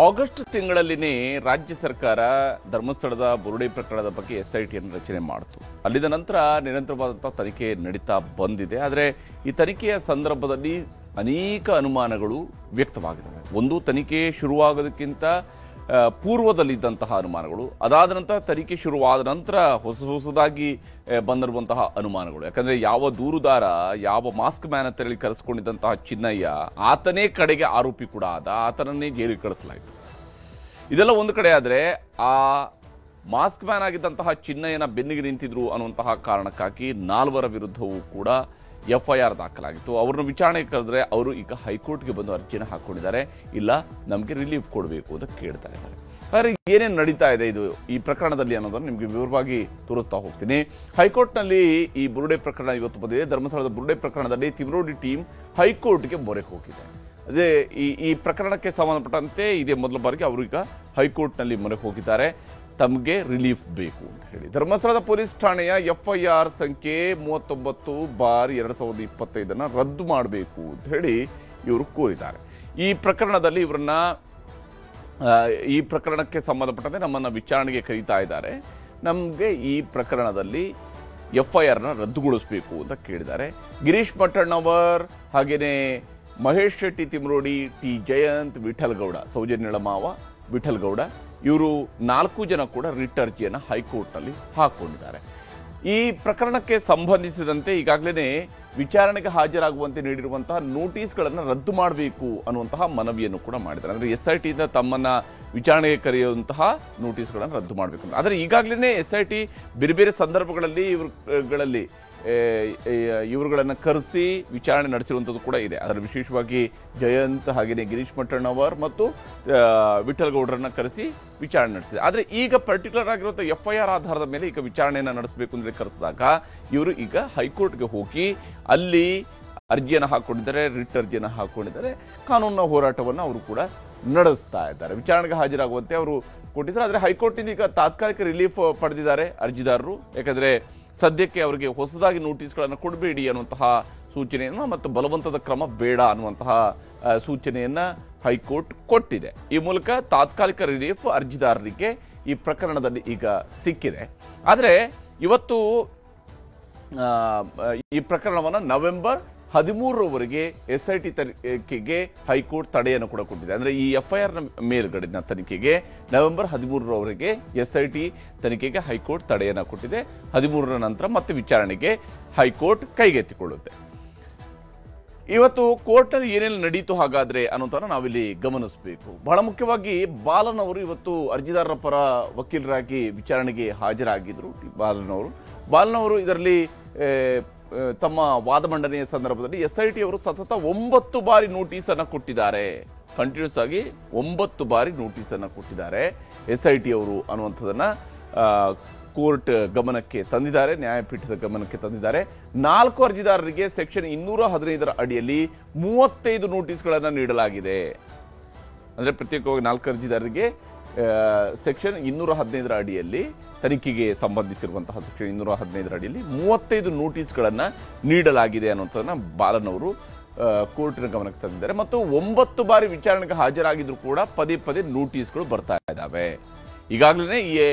August ತಿಂಗಳಲ್ಲಿನೇ ರಾಜ್ಯ ಸರ್ಕಾರ ಧರ್ಮಸ್ಥಳದ ಬುರುಡೆ ಪ್ರಕರಣದ ಬಗ್ಗೆ ಎಸ್ಐಟಿಯನ್ನು ರಚನೆ ಮಾಡಿತು. ಅಲ್ಲಿದ ನಂತರ ನಿರಂತರವಾದಂತಹ ತನಿಖೆ ನಡೀತಾ ಬಂದಿದೆ. ಆದರೆ ಈ ತನಿಖೆಯ ಸಂದರ್ಭದಲ್ಲಿ ಅನೇಕ ಅನುಮಾನಗಳು ವ್ಯಕ್ತವಾಗಿದ್ದಾವೆ. ಒಂದು, ತನಿಖೆ ಶುರುವಾಗೋದಕ್ಕಿಂತ ಪೂರ್ವದಲ್ಲಿದ್ದಂತಹ ಅನುಮಾನಗಳು, ಅದಾದ ನಂತರ ತನಿಖೆ ಶುರುವಾದ ನಂತರ ಹೊಸದಾಗಿ ಬಂದಿರುವಂತಹ ಅನುಮಾನಗಳು. ಯಾಕಂದ್ರೆ ಯಾವ ದೂರುದಾರ, ಯಾವ ಮಾಸ್ಕ್ ಮ್ಯಾನ್ ಅಂತ ಹೇಳಿ ಕರೆಸ್ಕೊಂಡಿದ್ದಂತಹ ಚಿನ್ನಯ್ಯ, ಆತನೇ ಕಡೆಗೆ ಆರೋಪಿ ಕೂಡ ಆದ, ಆತನನ್ನೇ ಜೈಲಿಗೆ ಕಳಿಸಲಾಯಿತು. ಇದೆಲ್ಲ ಒಂದು ಕಡೆ ಆದರೆ, ಆ ಮಾಸ್ಕ್ ಮ್ಯಾನ್ ಆಗಿದ್ದಂತಹ ಚಿನ್ನಯ್ಯನ ಬೆನ್ನಿಗೆ ನಿಂತಿದ್ರು ಅನ್ನುವಂತಹ ಕಾರಣಕ್ಕಾಗಿ 4 ವಿರುದ್ಧವೂ ಕೂಡ FIR ದಾಖಲಾಗಿತ್ತು. ಅವ್ರನ್ನ ವಿಚಾರಣೆಗೆ ಕರೆದ್ರೆ ಅವರು ಈಗ ಹೈಕೋರ್ಟ್ಗೆ ಬಂದು ಅರ್ಜಿನ ಹಾಕೊಂಡಿದ್ದಾರೆ. ಇಲ್ಲ, ನಮಗೆ ರಿಲೀಫ್ ಕೊಡಬೇಕು ಅಂತ ಕೇಳ್ತಾ ಇದ್ದಾರೆ. ಆದರೆ ಏನೇನು ನಡೀತಾ ಇದೆ ಇದು ಈ ಪ್ರಕರಣದಲ್ಲಿ ಅನ್ನೋದನ್ನು ನಿಮಗೆ ವಿವರವಾಗಿ ತೋರಿಸ್ತಾ ಹೋಗ್ತೀನಿ. ಹೈಕೋರ್ಟ್ನಲ್ಲಿ ಈ ಬುರುಡೆ ಪ್ರಕರಣ ಇವತ್ತು ಬಂದಿದೆ. ಧರ್ಮಸ್ಥಳದ ಬುರುಡೆ ಪ್ರಕರಣದಲ್ಲಿ ತಿಮ್ರೋಡಿ ಟೀಮ್ ಹೈಕೋರ್ಟ್ಗೆ ಮೊರೆ ಹೋಗಿದೆ. ಅದೇ ಈ ಪ್ರಕರಣಕ್ಕೆ ಸಂಬಂಧಪಟ್ಟಂತೆ ಇದೇ ಮೊದಲ ಬಾರಿಗೆ ಅವರು ಈಗ ಹೈಕೋರ್ಟ್ನಲ್ಲಿ ಮೊರೆ ಹೋಗಿದ್ದಾರೆ. ತಮಗೆ ರಿಲೀಫ್ ಬೇಕು ಅಂತ ಹೇಳಿ ಧರ್ಮಸ್ಥಳದ ಪೊಲೀಸ್ ಠಾಣೆಯ FIR ಸಂಖ್ಯೆ 39/2025 ರದ್ದು ಮಾಡಬೇಕು ಅಂತ ಹೇಳಿ ಇವರು ಕೋರಿದ್ದಾರೆ. ಈ ಪ್ರಕರಣದಲ್ಲಿ ಈ ಪ್ರಕರಣಕ್ಕೆ ಸಂಬಂಧಪಟ್ಟಂತೆ ನಮ್ಮನ್ನ ವಿಚಾರಣೆಗೆ ಕರೀತಾ ಇದ್ದಾರೆ. ನಮಗೆ ಈ ಪ್ರಕರಣದಲ್ಲಿ FIR ರದ್ದುಗೊಳಿಸಬೇಕು ಅಂತ ಕೇಳಿದ್ದಾರೆ. ಗಿರೀಶ್ ಮಠಣ್ಣವರ್, ಹಾಗೇನೆ ಮಹೇಶ್ ಶೆಟ್ಟಿ ತಿಮ್ರೋಡಿ, ಟಿ ಜಯಂತ್, ವಿಠಲ್ ಗೌಡ, ಸೌಜನ್ಯಳ ಮಾವ ವಿಠಲ್ ಗೌಡ, ಇವರು 4 ಜನ ಕೂಡ ರಿಟ್ ಅರ್ಜಿಯನ್ನು ಹೈಕೋರ್ಟ್ನಲ್ಲಿ ಹಾಕೊಂಡಿದ್ದಾರೆ. ಈ ಪ್ರಕರಣಕ್ಕೆ ಸಂಬಂಧಿಸಿದಂತೆ ಈಗಾಗಲೇ ವಿಚಾರಣೆಗೆ ಹಾಜರಾಗುವಂತೆ ನೀಡಿರುವಂತಹ ನೋಟಿಸ್ಗಳನ್ನು ರದ್ದು ಮಾಡಬೇಕು ಅನ್ನುವಂತಹ ಮನವಿಯನ್ನು ಕೂಡ ಮಾಡಿದ್ದಾರೆ. ಅಂದರೆ SITಯಿಂದ ತಮ್ಮನ್ನ ವಿಚಾರಣೆಗೆ ಕರೆಯುವಂತಹ ನೋಟಿಸ್ಗಳನ್ನು ರದ್ದು ಮಾಡಬೇಕು. ಆದರೆ ಈಗಾಗಲೇ SIT ಬೇರೆ ಬೇರೆ ಸಂದರ್ಭಗಳಲ್ಲಿ ಇವರುಗಳನ್ನು ಕರೆಸಿ ವಿಚಾರಣೆ ನಡೆಸಿರುವಂಥದ್ದು ಕೂಡ ಇದೆ. ಅದರ ವಿಶೇಷವಾಗಿ ಜಯಂತ್, ಹಾಗೆಯೇ ಗಿರೀಶ್ ಮಠಣ್ಣವರ್ ಮತ್ತು ವಿಠಲ್ ಗೌಡರನ್ನ ಕರೆಸಿ ವಿಚಾರಣೆ ನಡೆಸಿದೆ. ಆದರೆ ಈಗ ಪರ್ಟಿಕ್ಯುಲರ್ ಆಗಿರುವಂಥ FIR ಆಧಾರದ ಮೇಲೆ ಈಗ ವಿಚಾರಣೆಯನ್ನು ನಡೆಸಬೇಕು ಅಂದರೆ ಕರೆಸಿದಾಗ ಇವರು ಈಗ ಹೈಕೋರ್ಟ್ಗೆ ಹೋಗಿ ಅಲ್ಲಿ ಅರ್ಜಿಯನ್ನು ಹಾಕೊಂಡಿದ್ದಾರೆ, ರಿಟ್ ಅರ್ಜಿಯನ್ನು ಹಾಕೊಂಡಿದ್ದಾರೆ. ಕಾನೂನಿನ ಹೋರಾಟವನ್ನು ಅವರು ಕೂಡ ನಡೆಸ್ತಾ ಇದ್ದಾರೆ. ವಿಚಾರಣೆಗೆ ಹಾಜರಾಗುವಂತೆ ಅವರು ಕೊಟ್ಟಿದ್ದಾರೆ. ಆದರೆ ಹೈಕೋರ್ಟ್ನಿಂದ ಈಗ ತಾತ್ಕಾಲಿಕ ರಿಲೀಫ್ ಪಡೆದಿದ್ದಾರೆ ಅರ್ಜಿದಾರರು. ಯಾಕಂದ್ರೆ ಸದ್ಯಕ್ಕೆ ಅವರಿಗೆ ಹೊಸದಾಗಿ ನೋಟಿಸ್ಗಳನ್ನು ಕೊಡಬೇಡಿ ಅನ್ನುವಂತಹ ಸೂಚನೆಯನ್ನು ಮತ್ತು ಬಲವಂತದ ಕ್ರಮ ಬೇಡ ಅನ್ನುವಂತಹ ಸೂಚನೆಯನ್ನ ಹೈಕೋರ್ಟ್ ಕೊಟ್ಟಿದೆ. ಈ ಮೂಲಕ ತಾತ್ಕಾಲಿಕ ರಿಲೀಫ್ ಅರ್ಜಿದಾರರಿಗೆ ಈ ಪ್ರಕರಣದಲ್ಲಿ ಈಗ ಸಿಕ್ಕಿದೆ. ಆದರೆ ಇವತ್ತು ಈ ಪ್ರಕರಣವನ್ನು ನವೆಂಬರ್ 13ರವರೆಗೆ SIT ತನಿಖೆಗೆ ಹೈಕೋರ್ಟ್ ತಡೆಯನ್ನು ಕೂಡ ಕೊಟ್ಟಿದೆ. ಅಂದ್ರೆ ಈ FIR ಮೇಲ್ಗಡೆನ ತನಿಖೆಗೆ ನವೆಂಬರ್ 13ರವರೆಗೆ SIT ತನಿಖೆಗೆ ಹೈಕೋರ್ಟ್ ತಡೆಯನ್ನು ಕೊಟ್ಟಿದೆ. 13ರ ನಂತರ ಮತ್ತೆ ವಿಚಾರಣೆಗೆ ಹೈಕೋರ್ಟ್ ಕೈಗೆತ್ತಿಕೊಳ್ಳುತ್ತೆ. ಇವತ್ತು ಕೋರ್ಟ್ನಲ್ಲಿ ಏನೆಲ್ಲ ನಡೀತು ಹಾಗಾದ್ರೆ ಅನ್ನೋದನ್ನ ನಾವಿಲ್ಲಿ ಗಮನಿಸಬೇಕು. ಬಹಳ ಮುಖ್ಯವಾಗಿ ಬಾಲನ್ ಅವರು ಇವತ್ತು ಅರ್ಜಿದಾರರ ಪರ ವಕೀಲರಾಗಿ ವಿಚಾರಣೆಗೆ ಹಾಜರಾಗಿದ್ರು. ಬಾಲನ್ ಅವರು ಇದರಲ್ಲಿ ತಮ್ಮ ವಾದ ಮಂಡನೆಯ ಸಂದರ್ಭದಲ್ಲಿ SIT ಅವರು ಸತತ 9 ಬಾರಿ ನೋಟಿಸ್ ಅನ್ನು ಕೊಟ್ಟಿದ್ದಾರೆ. ಕಂಟಿನ್ಯೂಸ್ ಆಗಿ 9 ಬಾರಿ ನೋಟಿಸ್ ಅನ್ನು ಕೊಟ್ಟಿದ್ದಾರೆ SIT ಅವರು ಅನ್ನುವಂಥದ್ದನ್ನ ಕೋರ್ಟ್ ಗಮನಕ್ಕೆ ತಂದಿದ್ದಾರೆ, ನ್ಯಾಯಪೀಠದ ಗಮನಕ್ಕೆ ತಂದಿದ್ದಾರೆ. 4 ಅರ್ಜಿದಾರರಿಗೆ ಸೆಕ್ಷನ್ 215 ಅಡಿಯಲ್ಲಿ 35 ನೋಟಿಸ್ಗಳನ್ನು ನೀಡಲಾಗಿದೆ. ಅಂದ್ರೆ ಪ್ರತ್ಯೇಕವಾಗಿ 4 ಅರ್ಜಿದಾರರಿಗೆ ಸೆಕ್ಷನ್ 215 ಅಡಿಯಲ್ಲಿ ತನಿಖೆಗೆ ಸಂಬಂಧಿಸಿರುವಂತಹ ಸೆಕ್ಷನ್ 215 ಅಡಿಯಲ್ಲಿ 35 ನೋಟಿಸ್ಗಳನ್ನು ನೀಡಲಾಗಿದೆ ಅನ್ನುವಂಥದ್ದನ್ನ ಬಾಲನ್ ಅವರು ಕೋರ್ಟಿನ ಗಮನಕ್ಕೆ ತಂದಿದ್ದಾರೆ. ಮತ್ತು 9 ಬಾರಿ ವಿಚಾರಣೆಗೆ ಹಾಜರಾಗಿದ್ರು ಕೂಡ ಪದೇ ನೋಟಿಸ್ಗಳು ಬರ್ತಾ ಇದ್ದಾವೆ. ಈಗಾಗಲೇ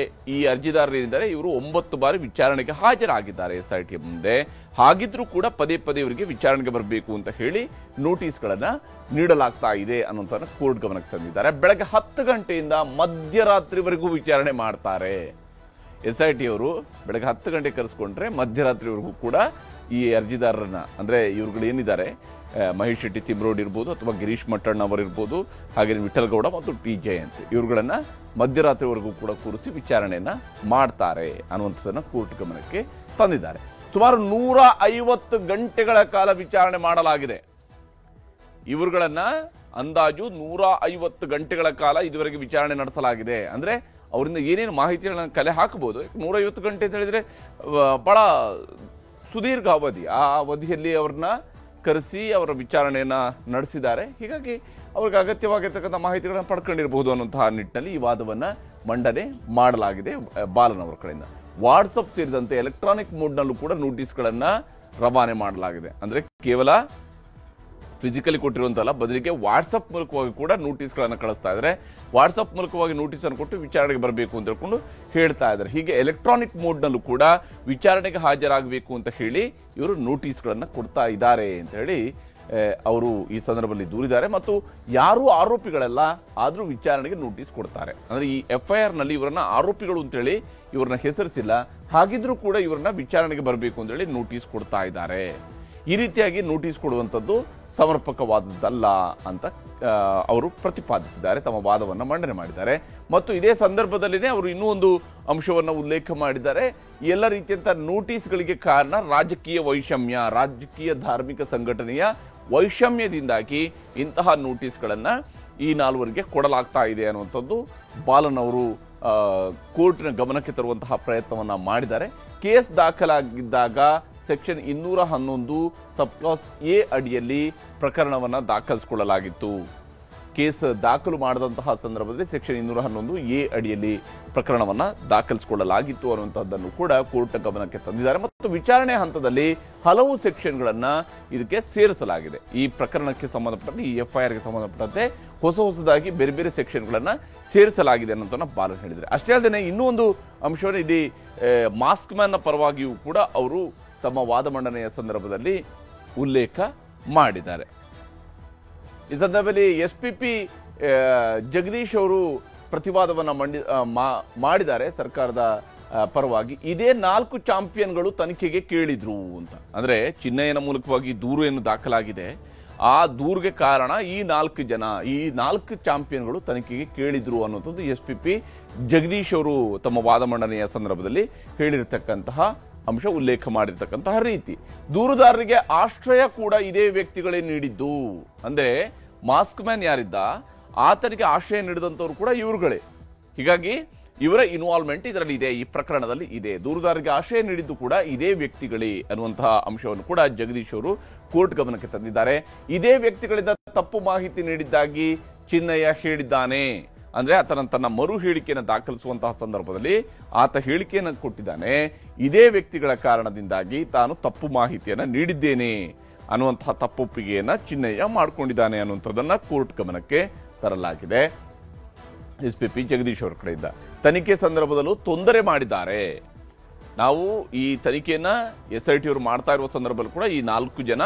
ಈ ಅರ್ಜಿದಾರರು ಏನಿದ್ದಾರೆ ಇವರು 9 ಬಾರಿ ವಿಚಾರಣೆಗೆ ಹಾಜರಾಗಿದ್ದಾರೆ SIT ಮುಂದೆ. ಹಾಗಿದ್ರೂ ಕೂಡ ಪದೇ ಇವರಿಗೆ ವಿಚಾರಣೆಗೆ ಬರಬೇಕು ಅಂತ ಹೇಳಿ ನೋಟಿಸ್ಗಳನ್ನ ನೀಡಲಾಗ್ತಾ ಇದೆ ಅನ್ನೋದನ್ನ ಕೋರ್ಟ್ ಗಮನಕ್ಕೆ ತಂದಿದ್ದಾರೆ. ಬೆಳಗ್ಗೆ 10 ಗಂಟೆಯಿಂದ ಮಧ್ಯರಾತ್ರಿವರೆಗೂ ವಿಚಾರಣೆ ಮಾಡ್ತಾರೆ SIT ಅವರು. ಬೆಳಗ್ಗೆ 10 ಗಂಟೆ ಕರೆಸ್ಕೊಂಡ್ರೆ ಮಧ್ಯರಾತ್ರಿವರೆಗೂ ಕೂಡ ಈ ಅರ್ಜಿದಾರರನ್ನ, ಅಂದ್ರೆ ಇವ್ರುಗಳು ಏನಿದ್ದಾರೆ ಮಹೇಶ್ ಶೆಟ್ಟಿ ತಿಮ್ರೋಡಿ ಇರ್ಬೋದು ಅಥವಾ ಗಿರೀಶ್ ಮಠಣ್ಣವರ್ ಇರ್ಬೋದು, ಹಾಗೆ ವಿಠಲ್ ಗೌಡ ಮತ್ತು ಟಿ ಜಯಂತ್, ಇವ್ರುಗಳನ್ನ ಮಧ್ಯರಾತ್ರಿವರೆಗೂ ಕೂಡ ಕೂರಿಸಿ ವಿಚಾರಣೆಯನ್ನ ಮಾಡ್ತಾರೆ ಅನ್ನುವಂಥದ್ದನ್ನ ಕೋರ್ಟ್ ಗಮನಕ್ಕೆ ತಂದಿದ್ದಾರೆ. ಸುಮಾರು 150 ಗಂಟೆಗಳ ಕಾಲ ವಿಚಾರಣೆ ಮಾಡಲಾಗಿದೆ. ಇವರುಗಳನ್ನ ಅಂದಾಜು 150 ಗಂಟೆಗಳ ಕಾಲ ಇದುವರೆಗೆ ವಿಚಾರಣೆ ನಡೆಸಲಾಗಿದೆ. ಅಂದ್ರೆ ಅವರಿಂದ ಏನೇನು ಮಾಹಿತಿಗಳನ್ನ ಕಲೆ ಹಾಕಬಹುದು. 150 ಗಂಟೆ ಅಂತ ಹೇಳಿದ್ರೆ ಬಹಳ ಸುದೀರ್ಘ ಅವಧಿ. ಆ ಅವಧಿಯಲ್ಲಿ ಅವ್ರನ್ನ ಕರೆಸಿ ಅವರ ವಿಚಾರಣೆಯನ್ನ ನಡೆಸಿದ್ದಾರೆ. ಹೀಗಾಗಿ ಅವ್ರಿಗೆ ಅಗತ್ಯವಾಗಿರ್ತಕ್ಕಂಥ ಮಾಹಿತಿಗಳನ್ನ ಪಡ್ಕೊಂಡಿರಬಹುದು ಅನ್ನುವಂತಹ ನಿಟ್ಟಿನಲ್ಲಿ ಈ ವಾದವನ್ನ ಮಂಡನೆ ಮಾಡಲಾಗಿದೆ ಬಾಲನ್ ಅವರ ಕಡೆಯಿಂದ. ವಾಟ್ಸಪ್ ಸೇರಿದಂತೆ ಎಲೆಕ್ಟ್ರಾನಿಕ್ ಮೋಡ್ನಲ್ಲೂ ಕೂಡ ನೋಟಿಸ್ಗಳನ್ನ ರವಾನೆ ಮಾಡಲಾಗಿದೆ. ಅಂದ್ರೆ ಕೇವಲ ಫಿಸಿಕಲಿ ಕೊಟ್ಟಿರುವಂತಲ್ಲ, ಬದಲಿಗೆ ವಾಟ್ಸಪ್ ಮೂಲಕವಾಗಿ ಕೂಡ ನೋಟಿಸ್ಗಳನ್ನು ಕಳಿಸ್ತಾ ಇದ್ದಾರೆ. ವಾಟ್ಸಪ್ ಮೂಲಕವಾಗಿ ನೋಟಿಸ್ ಅನ್ನು ಕೊಟ್ಟು ವಿಚಾರಣೆಗೆ ಬರಬೇಕು ಅಂತ ಹೇಳ್ಕೊಂಡು ಹೇಳ್ತಾ ಇದ್ದಾರೆ. ಹೀಗೆ ಎಲೆಕ್ಟ್ರಾನಿಕ್ ಮೋಡ್ ನಲ್ಲೂ ಕೂಡ ವಿಚಾರಣೆಗೆ ಹಾಜರಾಗಬೇಕು ಅಂತ ಹೇಳಿ ಇವರು ನೋಟಿಸ್ಗಳನ್ನು ಕೊಡ್ತಾ ಇದ್ದಾರೆ ಅಂತ ಹೇಳಿ ಅವರು ಈ ಸಂದರ್ಭದಲ್ಲಿ ದೂರಿದ್ದಾರೆ. ಮತ್ತು ಯಾರು ಆರೋಪಿಗಳೆಲ್ಲ ಆದ್ರೂ ವಿಚಾರಣೆಗೆ ನೋಟಿಸ್ ಕೊಡ್ತಾರೆ. ಅಂದ್ರೆ ಈ FIR ನಲ್ಲಿ ಇವರನ್ನ ಆರೋಪಿಗಳು ಅಂತೇಳಿ ಇವ್ರನ್ನ ಹೆಸರಿಸಿಲ್ಲ, ಹಾಗಿದ್ರೂ ಕೂಡ ಇವರನ್ನ ವಿಚಾರಣೆಗೆ ಬರಬೇಕು ಅಂತ ಹೇಳಿ ನೋಟಿಸ್ ಕೊಡ್ತಾ ಇದ್ದಾರೆ. ಈ ರೀತಿಯಾಗಿ ನೋಟಿಸ್ ಕೊಡುವಂಥದ್ದು ಸಮರ್ಪಕವಾದದ್ದಲ್ಲ ಅಂತ ಅವರು ಪ್ರತಿಪಾದಿಸಿದ್ದಾರೆ, ತಮ್ಮ ವಾದವನ್ನು ಮಂಡನೆ ಮಾಡಿದ್ದಾರೆ. ಮತ್ತು ಇದೇ ಸಂದರ್ಭದಲ್ಲಿನೇ ಅವರು ಇನ್ನೂ ಒಂದು ಅಂಶವನ್ನು ಉಲ್ಲೇಖ ಮಾಡಿದ್ದಾರೆ. ಎಲ್ಲ ರೀತಿಯಂತ ನೋಟಿಸ್ಗಳಿಗೆ ಕಾರಣ ರಾಜಕೀಯ ವೈಷಮ್ಯ, ರಾಜಕೀಯ ಧಾರ್ಮಿಕ ಸಂಘಟನೆಯ ವೈಷಮ್ಯದಿಂದಾಗಿ ಇಂತಹ ನೋಟಿಸ್ಗಳನ್ನ ಈ ನಾಲ್ವರಿಗೆ ಕೊಡಲಾಗ್ತಾ ಇದೆ ಅನ್ನುವಂಥದ್ದು ಬಾಲನ್ ಅವರು ಕೋರ್ಟ್ನ ಗಮನಕ್ಕೆ ತರುವಂತಹ ಪ್ರಯತ್ನವನ್ನ ಮಾಡಿದ್ದಾರೆ. ಕೇಸ್ ದಾಖಲಾಗಿದ್ದಾಗ ಸೆಕ್ಷನ್ 211 ಸಬ್ಕ್ಲಾಸ್ ಎ ಅಡಿಯಲ್ಲಿ ಪ್ರಕರಣವನ್ನ ದಾಖಲಿಸಿಕೊಳ್ಳಲಾಗಿತ್ತು. ಕೇಸ್ ದಾಖಲು ಮಾಡದಂತಹ ಸಂದರ್ಭದಲ್ಲಿ ಸೆಕ್ಷನ್ 211 ಎ ಅಡಿಯಲ್ಲಿ ಪ್ರಕರಣವನ್ನ ದಾಖಲಿಸಿಕೊಳ್ಳಲಾಗಿತ್ತು ಅನ್ನುವಂಥದ್ದನ್ನು ಕೂಡ ಕೋರ್ಟ್ ಗಮನಕ್ಕೆ ತಂದಿದ್ದಾರೆ. ಮತ್ತು ವಿಚಾರಣೆ ಹಂತದಲ್ಲಿ ಹಲವು ಸೆಕ್ಷನ್ಗಳನ್ನ ಇದಕ್ಕೆ ಸೇರಿಸಲಾಗಿದೆ. ಈ ಪ್ರಕರಣಕ್ಕೆ ಸಂಬಂಧಪಟ್ಟಂತೆ, ಈ FIR ಗೆ ಸಂಬಂಧಪಟ್ಟಂತೆ ಹೊಸದಾಗಿ ಬೇರೆ ಬೇರೆ ಸೆಕ್ಷನ್ಗಳನ್ನ ಸೇರಿಸಲಾಗಿದೆ ಅನ್ನೋದನ್ನ ಬಾಲನ್ ಹೇಳಿದ್ದಾರೆ. ಅಷ್ಟೇ ಅಲ್ಲದೆ ಇನ್ನೂ ಒಂದು ಅಂಶವನ್ನು ಇಲ್ಲಿ ಮಾಸ್ಕ್ ಮ್ಯಾನ್ ಪರವಾಗಿಯೂ ಕೂಡ ಅವರು ತಮ್ಮ ವಾದ ಮಂಡನೆಯ ಸಂದರ್ಭದಲ್ಲಿ ಉಲ್ಲೇಖ ಮಾಡಿದ್ದಾರೆ. ಈ ಸಂದರ್ಭದಲ್ಲಿ SPP ಜಗದೀಶ್ ಅವರು ಪ್ರತಿವಾದವನ್ನ ಮಾಡಿದ್ದಾರೆ ಸರ್ಕಾರದ ಪರವಾಗಿ. ಇದೇ 4 ಚಾಂಪಿಯನ್ಗಳು ತನಿಖೆಗೆ ಕೇಳಿದ್ರು ಅಂತ. ಅಂದ್ರೆ ಚಿನ್ನಯ್ಯನ ಮೂಲಕವಾಗಿ ದೂರು ಏನು ದಾಖಲಾಗಿದೆ, ಆ ದೂರಿಗೆ ಕಾರಣ ಈ 4 ಜನ, ಈ 4 ಚಾಂಪಿಯನ್ಗಳು ತನಿಖೆಗೆ ಕೇಳಿದ್ರು ಅನ್ನೋದು SPP ಜಗದೀಶ್ ಅವರು ತಮ್ಮ ವಾದ ಮಂಡನೆಯ ಸಂದರ್ಭದಲ್ಲಿ ಹೇಳಿರ್ತಕ್ಕಂತಹ ಅಂಶ, ಉಲ್ಲೇಖ ಮಾಡಿರ್ತಕ್ಕಂತಹ ರೀತಿ. ದೂರುದಾರರಿಗೆ ಆಶ್ರಯ ಕೂಡ ಇದೇ ವ್ಯಕ್ತಿಗಳೇ ನೀಡಿದ್ದು. ಅಂದ್ರೆ ಮಾಸ್ಕ್ ಮ್ಯಾನ್ ಯಾರಿದ್ದ ಆತನಿಗೆ ಆಶ್ರಯ ನೀಡಿದಂತವ್ರು ಕೂಡ ಇವರುಗಳೇ. ಹೀಗಾಗಿ ಇವರ ಇನ್ವಾಲ್ವ್ಮೆಂಟ್ ಇದರಲ್ಲಿ ಇದೆ, ಈ ಪ್ರಕರಣದಲ್ಲಿ ಇದೆ. ದೂರುದಾರರಿಗೆ ಆಶ್ರಯ ನೀಡಿದ್ದು ಕೂಡ ಇದೇ ವ್ಯಕ್ತಿಗಳೇ ಅನ್ನುವಂತಹ ಅಂಶವನ್ನು ಕೂಡ ಜಗದೀಶ್ ಅವರು ಕೋರ್ಟ್ ಗಮನಕ್ಕೆ ತಂದಿದ್ದಾರೆ. ಇದೇ ವ್ಯಕ್ತಿಗಳಿಂದ ತಪ್ಪು ಮಾಹಿತಿ ನೀಡಿದ್ದಾಗಿ ಚಿನ್ನಯ್ಯ ಹೇಳಿದ್ದಾನೆ. ಅಂದ್ರೆ ಆತನ ತನ್ನ ಮರು ಹೇಳಿಕೆಯನ್ನು ದಾಖಲಿಸುವಂತಹ ಸಂದರ್ಭದಲ್ಲಿ ಆತ ಹೇಳಿಕೆಯನ್ನು ಕೊಟ್ಟಿದ್ದಾನೆ, ಇದೇ ವ್ಯಕ್ತಿಗಳ ಕಾರಣದಿಂದಾಗಿ ತಾನು ತಪ್ಪು ಮಾಹಿತಿಯನ್ನ ನೀಡಿದ್ದೇನೆ ಅನ್ನುವಂತಹ ತಪ್ಪೊಪ್ಪಿಗೆಯನ್ನ ಚಿನ್ನಯ್ಯ ಮಾಡಿಕೊಂಡಿದ್ದಾನೆ ಅನ್ನುವಂಥದ್ದನ್ನ ಕೋರ್ಟ್ ಗಮನಕ್ಕೆ ತರಲಾಗಿದೆ. SPP ಜಗದೀಶ್ ಅವರ ಕಡೆಯಿಂದ ತನಿಖೆ ಸಂದರ್ಭದಲ್ಲೂ ತೊಂದರೆ ಮಾಡಿದ್ದಾರೆ. ನಾವು ಈ ತನಿಖೆಯನ್ನ SIT ಅವರು ಮಾಡ್ತಾ ಇರುವ ಸಂದರ್ಭದಲ್ಲಿ ಕೂಡ ಈ 4 ಜನ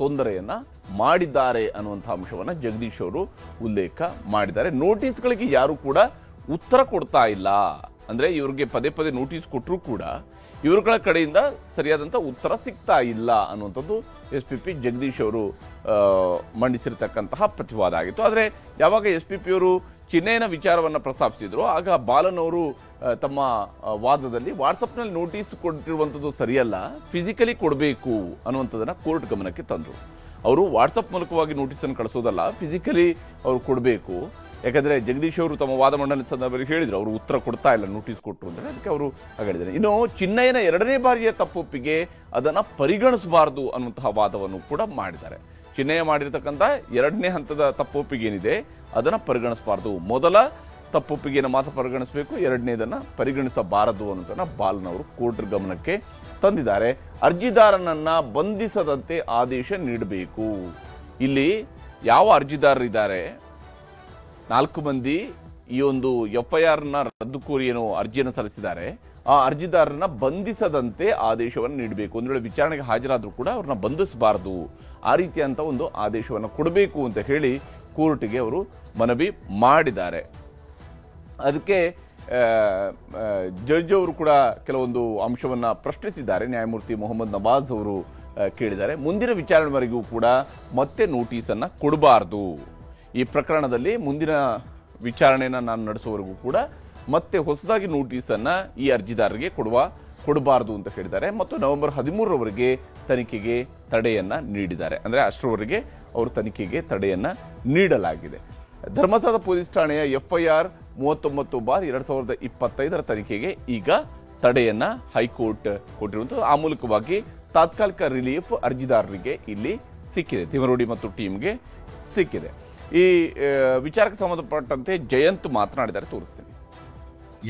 ತೊಂದರೆಯನ್ನ ಮಾಡಿದ್ದಾರೆ ಅನ್ನುವಂತಹ ಅಂಶವನ್ನ ಜಗದೀಶ್ ಅವರು ಉಲ್ಲೇಖ ಮಾಡಿದ್ದಾರೆ. ನೋಟಿಸ್ಗಳಿಗೆ ಯಾರು ಕೂಡ ಉತ್ತರ ಕೊಡ್ತಾ ಇಲ್ಲ. ಅಂದ್ರೆ ಇವರಿಗೆ ಪದೇ ಪದೇ ನೋಟಿಸ್ ಕೊಟ್ಟರೂ ಕೂಡ ಇವರುಗಳ ಕಡೆಯಿಂದ ಸರಿಯಾದಂತ ಉತ್ತರ ಸಿಗ್ತಾ ಇಲ್ಲ ಅನ್ನುವಂಥದ್ದು SPP ಜಗದೀಶ್ ಅವರು ಮಂಡಿಸಿರ್ತಕ್ಕಂತಹ ಪ್ರತಿವಾದ ಆಗಿತ್ತು. ಆದ್ರೆ ಯಾವಾಗ SPP ಅವರು ಚಿನ್ನಯ್ಯನ ವಿಚಾರವನ್ನ ಪ್ರಸ್ತಾಪಿಸಿದ್ರು, ಆಗ ಬಾಲನ್ ಅವರು ತಮ್ಮ ವಾದದಲ್ಲಿ ವಾಟ್ಸಪ್ನಲ್ಲಿ ನೋಟಿಸ್ ಕೊಟ್ಟಿರುವಂಥದ್ದು ಸರಿಯಲ್ಲ, ಫಿಸಿಕಲಿ ಕೊಡಬೇಕು ಅನ್ನುವಂಥದ್ದನ್ನ ಕೋರ್ಟ್ ಗಮನಕ್ಕೆ ತಂದರು. ಅವರು ವಾಟ್ಸಪ್ ಮೂಲಕವಾಗಿ ನೋಟಿಸ್ ಅನ್ನು ಕಳಿಸೋದಲ್ಲ, ಫಿಸಿಕಲಿ ಅವರು ಕೊಡಬೇಕು. ಯಾಕಂದ್ರೆ ಜಗದೀಶ್ ಅವರು ತಮ್ಮ ವಾದ ಮಂಡನೆ ಸಂದರ್ಭದಲ್ಲಿ ಹೇಳಿದ್ರು ಅವರು ಉತ್ತರ ಕೊಡ್ತಾ ಇಲ್ಲ ನೋಟಿಸ್ ಕೊಟ್ಟರು ಅಂತ, ಅದಕ್ಕೆ ಅವರು ಹೇಳಿದ್ದಾರೆ. ಇನ್ನು ಚಿನ್ನಯ್ಯನ 2ನೇ ಬಾರಿಯ ತಪ್ಪೊಪ್ಪಿಗೆ ಅದನ್ನ ಪರಿಗಣಿಸಬಾರದು ಅನ್ನುವಂತಹ ವಾದವನ್ನು ಕೂಡ ಮಾಡಿದ್ದಾರೆ. ಚಿನ್ನಯ್ಯ ಮಾಡಿರ್ತಕ್ಕಂಥ 2ನೇ ಹಂತದ ತಪ್ಪೊಪ್ಪಿಗೆ ಏನಿದೆ ಅದನ್ನ ಪರಿಗಣಿಸಬಾರದು, ಮೊದಲ ತಪ್ಪೊಪ್ಪಿಗೆಯನ್ನು ಮಾತ್ರ ಪರಿಗಣಿಸಬೇಕು, 2ನೇದನ್ನ ಪರಿಗಣಿಸಬಾರದು ಅನ್ನೋದನ್ನ ಬಾಲನ್ ಅವರು ಕೋರ್ಟ್ ಗಮನಕ್ಕೆ ತಂದಿದ್ದಾರೆ. ಅರ್ಜಿದಾರನನ್ನ ಬಂಧಿಸದಂತೆ ಆದೇಶ ನೀಡಬೇಕು. ಇಲ್ಲಿ ಯಾವ ಅರ್ಜಿದಾರರಿದ್ದಾರೆ, 4 ಮಂದಿ ಈ ಒಂದು FIR ನ ರದ್ದು ಕೋರಿ ಏನೋ ಅರ್ಜಿಯನ್ನು ಸಲ್ಲಿಸಿದ್ದಾರೆ, ಆ ಅರ್ಜಿದಾರರನ್ನ ಬಂಧಿಸದಂತೆ ಆದೇಶವನ್ನು ನೀಡಬೇಕು. ಒಂದು ವೇಳೆ ವಿಚಾರಣೆಗೆ ಹಾಜರಾದ್ರೂ ಕೂಡ ಅವ್ರನ್ನ ಬಂಧಿಸಬಾರದು, ಆ ರೀತಿಯಂತ ಒಂದು ಆದೇಶವನ್ನು ಕೊಡಬೇಕು ಅಂತ ಹೇಳಿ ಕೋರ್ಟ್ಗೆ ಅವರು ಮನವಿ ಮಾಡಿದ್ದಾರೆ. ಅದಕ್ಕೆ ಜಡ್ಜ್ ಅವರು ಕೂಡ ಕೆಲವೊಂದು ಅಂಶವನ್ನ ಪ್ರಶ್ನಿಸಿದ್ದಾರೆ. ನ್ಯಾಯಮೂರ್ತಿ ಮೊಹಮ್ಮದ್ ನವಾಜ್ ಅವರು ಕೇಳಿದ್ದಾರೆ, ಮುಂದಿನ ವಿಚಾರಣೆವರೆಗೂ ಕೂಡ ಮತ್ತೆ ನೋಟಿಸ್ ಅನ್ನ ಕೊಡಬಾರದು, ಈ ಪ್ರಕರಣದಲ್ಲಿ ಮುಂದಿನ ವಿಚಾರಣೆಯನ್ನ ನಾನು ನಡೆಸುವವರೆಗೂ ಕೂಡ ಮತ್ತೆ ಹೊಸದಾಗಿ ನೋಟಿಸ್ ಅನ್ನ ಈ ಅರ್ಜಿದಾರರಿಗೆ ಕೊಡಬಾರದು ಅಂತ ಹೇಳಿದ್ದಾರೆ. ಮತ್ತು ನವೆಂಬರ್ 13ರವರೆಗೆ ತನಿಖೆಗೆ ತಡೆಯನ್ನ ನೀಡಿದ್ದಾರೆ. ಅಂದ್ರೆ ಅಷ್ಟರವರೆಗೆ ಅವರು ತನಿಖೆಗೆ ತಡೆಯನ್ನ ನೀಡಲಾಗಿದೆ. ಧರ್ಮಸ್ಥಳ ಪೊಲೀಸ್ ಠಾಣೆಯ FIR 39/2025 ತನಿಖೆಗೆ ಈಗ ತಡೆಯನ್ನ ಹೈಕೋರ್ಟ್ ಕೊಟ್ಟಿರುವಂತಹ, ಆ ಮೂಲಕವಾಗಿ ತಾತ್ಕಾಲಿಕ ರಿಲೀಫ್ ಅರ್ಜಿದಾರರಿಗೆ ಇಲ್ಲಿ ಸಿಕ್ಕಿದೆ, ತಿಮರೋಡಿ ಮತ್ತು ಟೀಮ್ಗೆ ಸಿಕ್ಕಿದೆ. ಈ ವಿಚಾರಕ್ಕೆ ಸಂಬಂಧಪಟ್ಟಂತೆ ಜಯಂತ್ ಮಾತನಾಡಿದ್ದಾರೆ, ತೋರಿಸ್ತೀನಿ.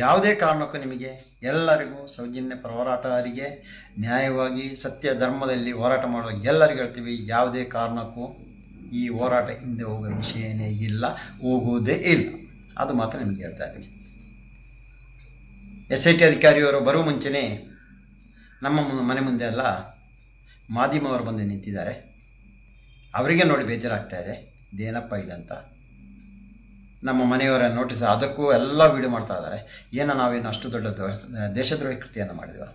ಯಾವುದೇ ಕಾರಣಕ್ಕೂ ನಿಮಗೆ ಎಲ್ಲರಿಗೂ ಸೌಜನ್ಯ ಪರ ಹೋರಾಟಗಾರರಿಗೆ ನ್ಯಾಯವಾಗಿ ಸತ್ಯ ಧರ್ಮದಲ್ಲಿ ಹೋರಾಟ ಮಾಡುವ ಎಲ್ಲರಿಗೂ ಹೇಳ್ತೀವಿ, ಯಾವುದೇ ಕಾರಣಕ್ಕೂ ಈ ಹೋರಾಟ ಹಿಂದೆ ಹೋಗೋ ವಿಷಯನೇ ಇಲ್ಲ, ಹೋಗುವುದೇ ಇಲ್ಲ. ಅದು ಮಾತ್ರ ನಿಮಗೆ ಹೇಳ್ತಾ ಇದ್ದೀನಿ. SIT ಅಧಿಕಾರಿಯವರು ಬರುವ ಮುಂಚೆನೇ ನಮ್ಮ ಮನೆ ಮುಂದೆ ಎಲ್ಲ ಮಾಧ್ಯಮವರು ಬಂದು ನಿಂತಿದ್ದಾರೆ. ಅವರಿಗೆ ನೋಡಿ ಬೇಜಾರಾಗ್ತಾ ಇದೆ, ಇದೇನಪ್ಪ ಇದಂತ. ನಮ್ಮ ಮನೆಯವರ ನೋಟಿಸ್ ಅದಕ್ಕೂ ಎಲ್ಲ ವೀಡಿಯೋ ಮಾಡ್ತಾ ಇದ್ದಾರೆ. ಏನೋ ನಾವೇನು ಅಷ್ಟು ದೊಡ್ಡ ದೇಶದ್ರೋಹಿ ಕೃತಿಯನ್ನು ಮಾಡಿದೀವ,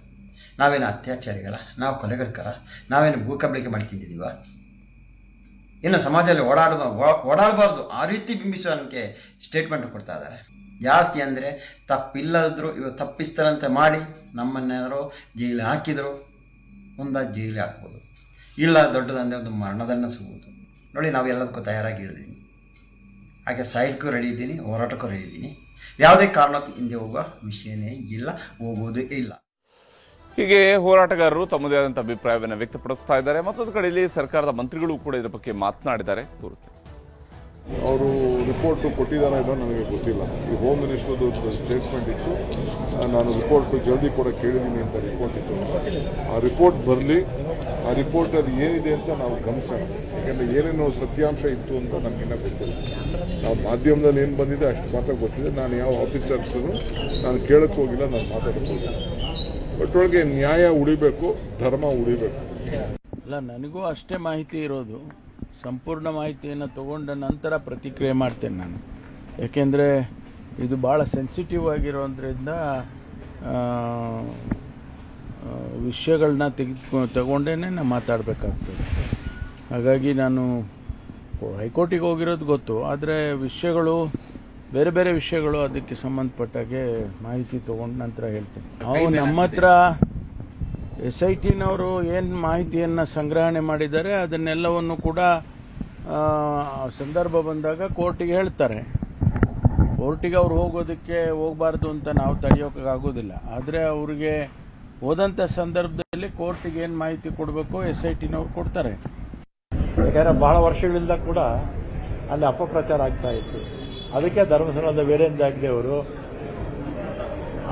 ನಾವೇನು ಅತ್ಯಾಚಾರಿಗಳ, ನಾವು ಕೊಲೆಗಳ್ಕರ, ನಾವೇನು ಭೂಕಬಳಿಕೆ ಮಾಡಿ ತಿಂದಿದ್ದೀವ, ಇನ್ನು ಸಮಾಜದಲ್ಲಿ ಓಡಾಡಬಾರ್ದು ಆ ರೀತಿ ಬಿಂಬಿಸೋಕ್ಕೆ ಸ್ಟೇಟ್ಮೆಂಟ್ ಕೊಡ್ತಾ ಇದ್ದಾರೆ. ಜಾಸ್ತಿ ಅಂದರೆ ತಪ್ಪಿಲ್ಲದ್ರು ಇವರು ತಪ್ಪಿಸ್ತಾರಂತೆ ಮಾಡಿ ನಮ್ಮನ್ನೇನಾರು ಜೈಲಿಗೆ ಹಾಕಿದರು, ಮುಂದೆ ಜೈಲಿಗೆ ಹಾಕ್ಬೋದು, ಇಲ್ಲ ದೊಡ್ಡದಂದರೆ ಒಂದು ಮರಣದಂಡ ಸಿಗ್ಬೋದು. ನೋಡಿ, ನಾವು ಎಲ್ಲದಕ್ಕೂ ತಯಾರಾಗಿ ಹಿಡಿದೀನಿ. ಹಾಗೆ ಸಾಯಕ್ಕೂ ರೆಡಿ ಇದ್ದೀನಿ, ಹೋರಾಟಕ್ಕೂ ರೆಡಿ ಇದ್ದೀನಿ. ಯಾವುದೇ ಕಾರಣಕ್ಕೂ ಹಿಂದೆ ಹೋಗುವ ವಿಷಯನೇ ಇಲ್ಲ, ಹೋಗುವುದೂ ಇಲ್ಲ. ಹೀಗೆ ಹೋರಾಟಗಾರರು ತಮ್ಮದೇ ಆದಂಥ ಅಭಿಪ್ರಾಯವನ್ನು ವ್ಯಕ್ತಪಡಿಸ್ತಾ ಇದ್ದಾರೆ. ಮತ್ತೊಂದು ಕಡೆಯಲ್ಲಿ ಸರ್ಕಾರದ ಮಂತ್ರಿಗಳು ಕೂಡ ಇದರ ಬಗ್ಗೆ ಮಾತನಾಡಿದ್ದಾರೆ. ಅವರು ರಿಪೋರ್ಟ್ ಕೊಟ್ಟಿದ್ದಾರಾ ಇದೋ ನನಗೆ ಗೊತ್ತಿಲ್ಲ. ಈ ಹೋಮ್ ಮಿನಿಸ್ಟರ್ದು ಸ್ಟೇಟ್ಮೆಂಟ್ ಇತ್ತು, ನಾನು ರಿಪೋರ್ಟ್ ಜಲ್ದಿ ಕೂಡ ಕೇಳಿದ್ದೀನಿ ಅಂತ ರಿಪೋರ್ಟ್ ಇತ್ತು. ಆ ರಿಪೋರ್ಟ್ ಬರಲಿ, ಆ ರಿಪೋರ್ಟಲ್ಲಿ ಏನಿದೆ ಅಂತ ನಾವು ಗಮನಿಸೋಣ. ಯಾಕಂದರೆ ಏನೇನು ಸತ್ಯಾಂಶ ಇತ್ತು ಅಂತ ನಮಗಿನ್ನ ಗೊತ್ತಿಲ್ಲ. ನಾವು ಮಾಧ್ಯಮದಲ್ಲಿ ಏನು ಬಂದಿದೆ ಅಷ್ಟು ಮಾತ್ರ ಗೊತ್ತಿದೆ. ನಾನು ಯಾವ ಆಫೀಸರ್ಸು ನಾನು ಕೇಳಕ್ಕೆ ಹೋಗಿಲ್ಲ, ನಾನು ಮಾತಾಡಕ್ಕೆ ಹೋಗಿಲ್ಲ. ಒಟ್ಟೊಳಗೆ ನ್ಯಾಯ ಉಳಿಬೇಕು, ಧರ್ಮ ಉಳಿಬೇಕು. ಅಲ್ಲ, ನನಗೂ ಅಷ್ಟೇ ಮಾಹಿತಿ ಇರೋದು. ಸಂಪೂರ್ಣ ಮಾಹಿತಿಯನ್ನು ತಗೊಂಡ ನಂತರ ಪ್ರತಿಕ್ರಿಯೆ ಮಾಡ್ತೇನೆ ನಾನು. ಯಾಕೆಂದರೆ ಇದು ಭಾಳ ಸೆನ್ಸಿಟಿವ್ ಆಗಿರೋದ್ರಿಂದ ವಿಷಯಗಳನ್ನ ತಗೊಂಡೇನೆ ನಾನು ಮಾತಾಡಬೇಕಾಗ್ತದೆ. ಹಾಗಾಗಿ ನಾನು ಹೈಕೋರ್ಟಿಗೆ ಹೋಗಿರೋದು ಗೊತ್ತು, ಆದರೆ ವಿಷಯಗಳು ಬೇರೆ ಬೇರೆ ವಿಷಯಗಳು ಅದಕ್ಕೆ ಸಂಬಂಧಪಟ್ಟಾಗೆ ಮಾಹಿತಿ ತಗೊಂಡ ನಂತರ ಹೇಳ್ತೇನೆ. ನಾವು ನಮ್ಮ ಹತ್ರ SITನವರು ಏನು ಮಾಹಿತಿಯನ್ನು ಸಂಗ್ರಹಣೆ ಮಾಡಿದ್ದಾರೆ ಅದನ್ನೆಲ್ಲವನ್ನು ಕೂಡ ಸಂದರ್ಭ ಬಂದಾಗ ಕೋರ್ಟಿಗೆ ಹೇಳ್ತಾರೆ. ಕೋರ್ಟಿಗೆ ಅವ್ರು ಹೋಗಬಾರ್ದು ಅಂತ ನಾವು ತಡೆಯೋಕ್ಕಾಗೋದಿಲ್ಲ. ಆದರೆ ಅವ್ರಿಗೆ ಹೋದಂಥ ಸಂದರ್ಭದಲ್ಲಿ ಕೋರ್ಟಿಗೆ ಏನು ಮಾಹಿತಿ ಕೊಡಬೇಕು SITನವ್ರು ಕೊಡ್ತಾರೆ. ಯಾಕಂದರೆ ಬಹಳ ವರ್ಷಗಳಿಂದ ಕೂಡ ಅಲ್ಲಿ ಅಪಪ್ರಚಾರ ಆಗ್ತಾ ಇತ್ತು. ಅದಕ್ಕೆ ಧರ್ಮಸ್ಥಳದ ವೀರೇಂದ್ರ ಹೆಗ್ಗಡೆ ಅವರು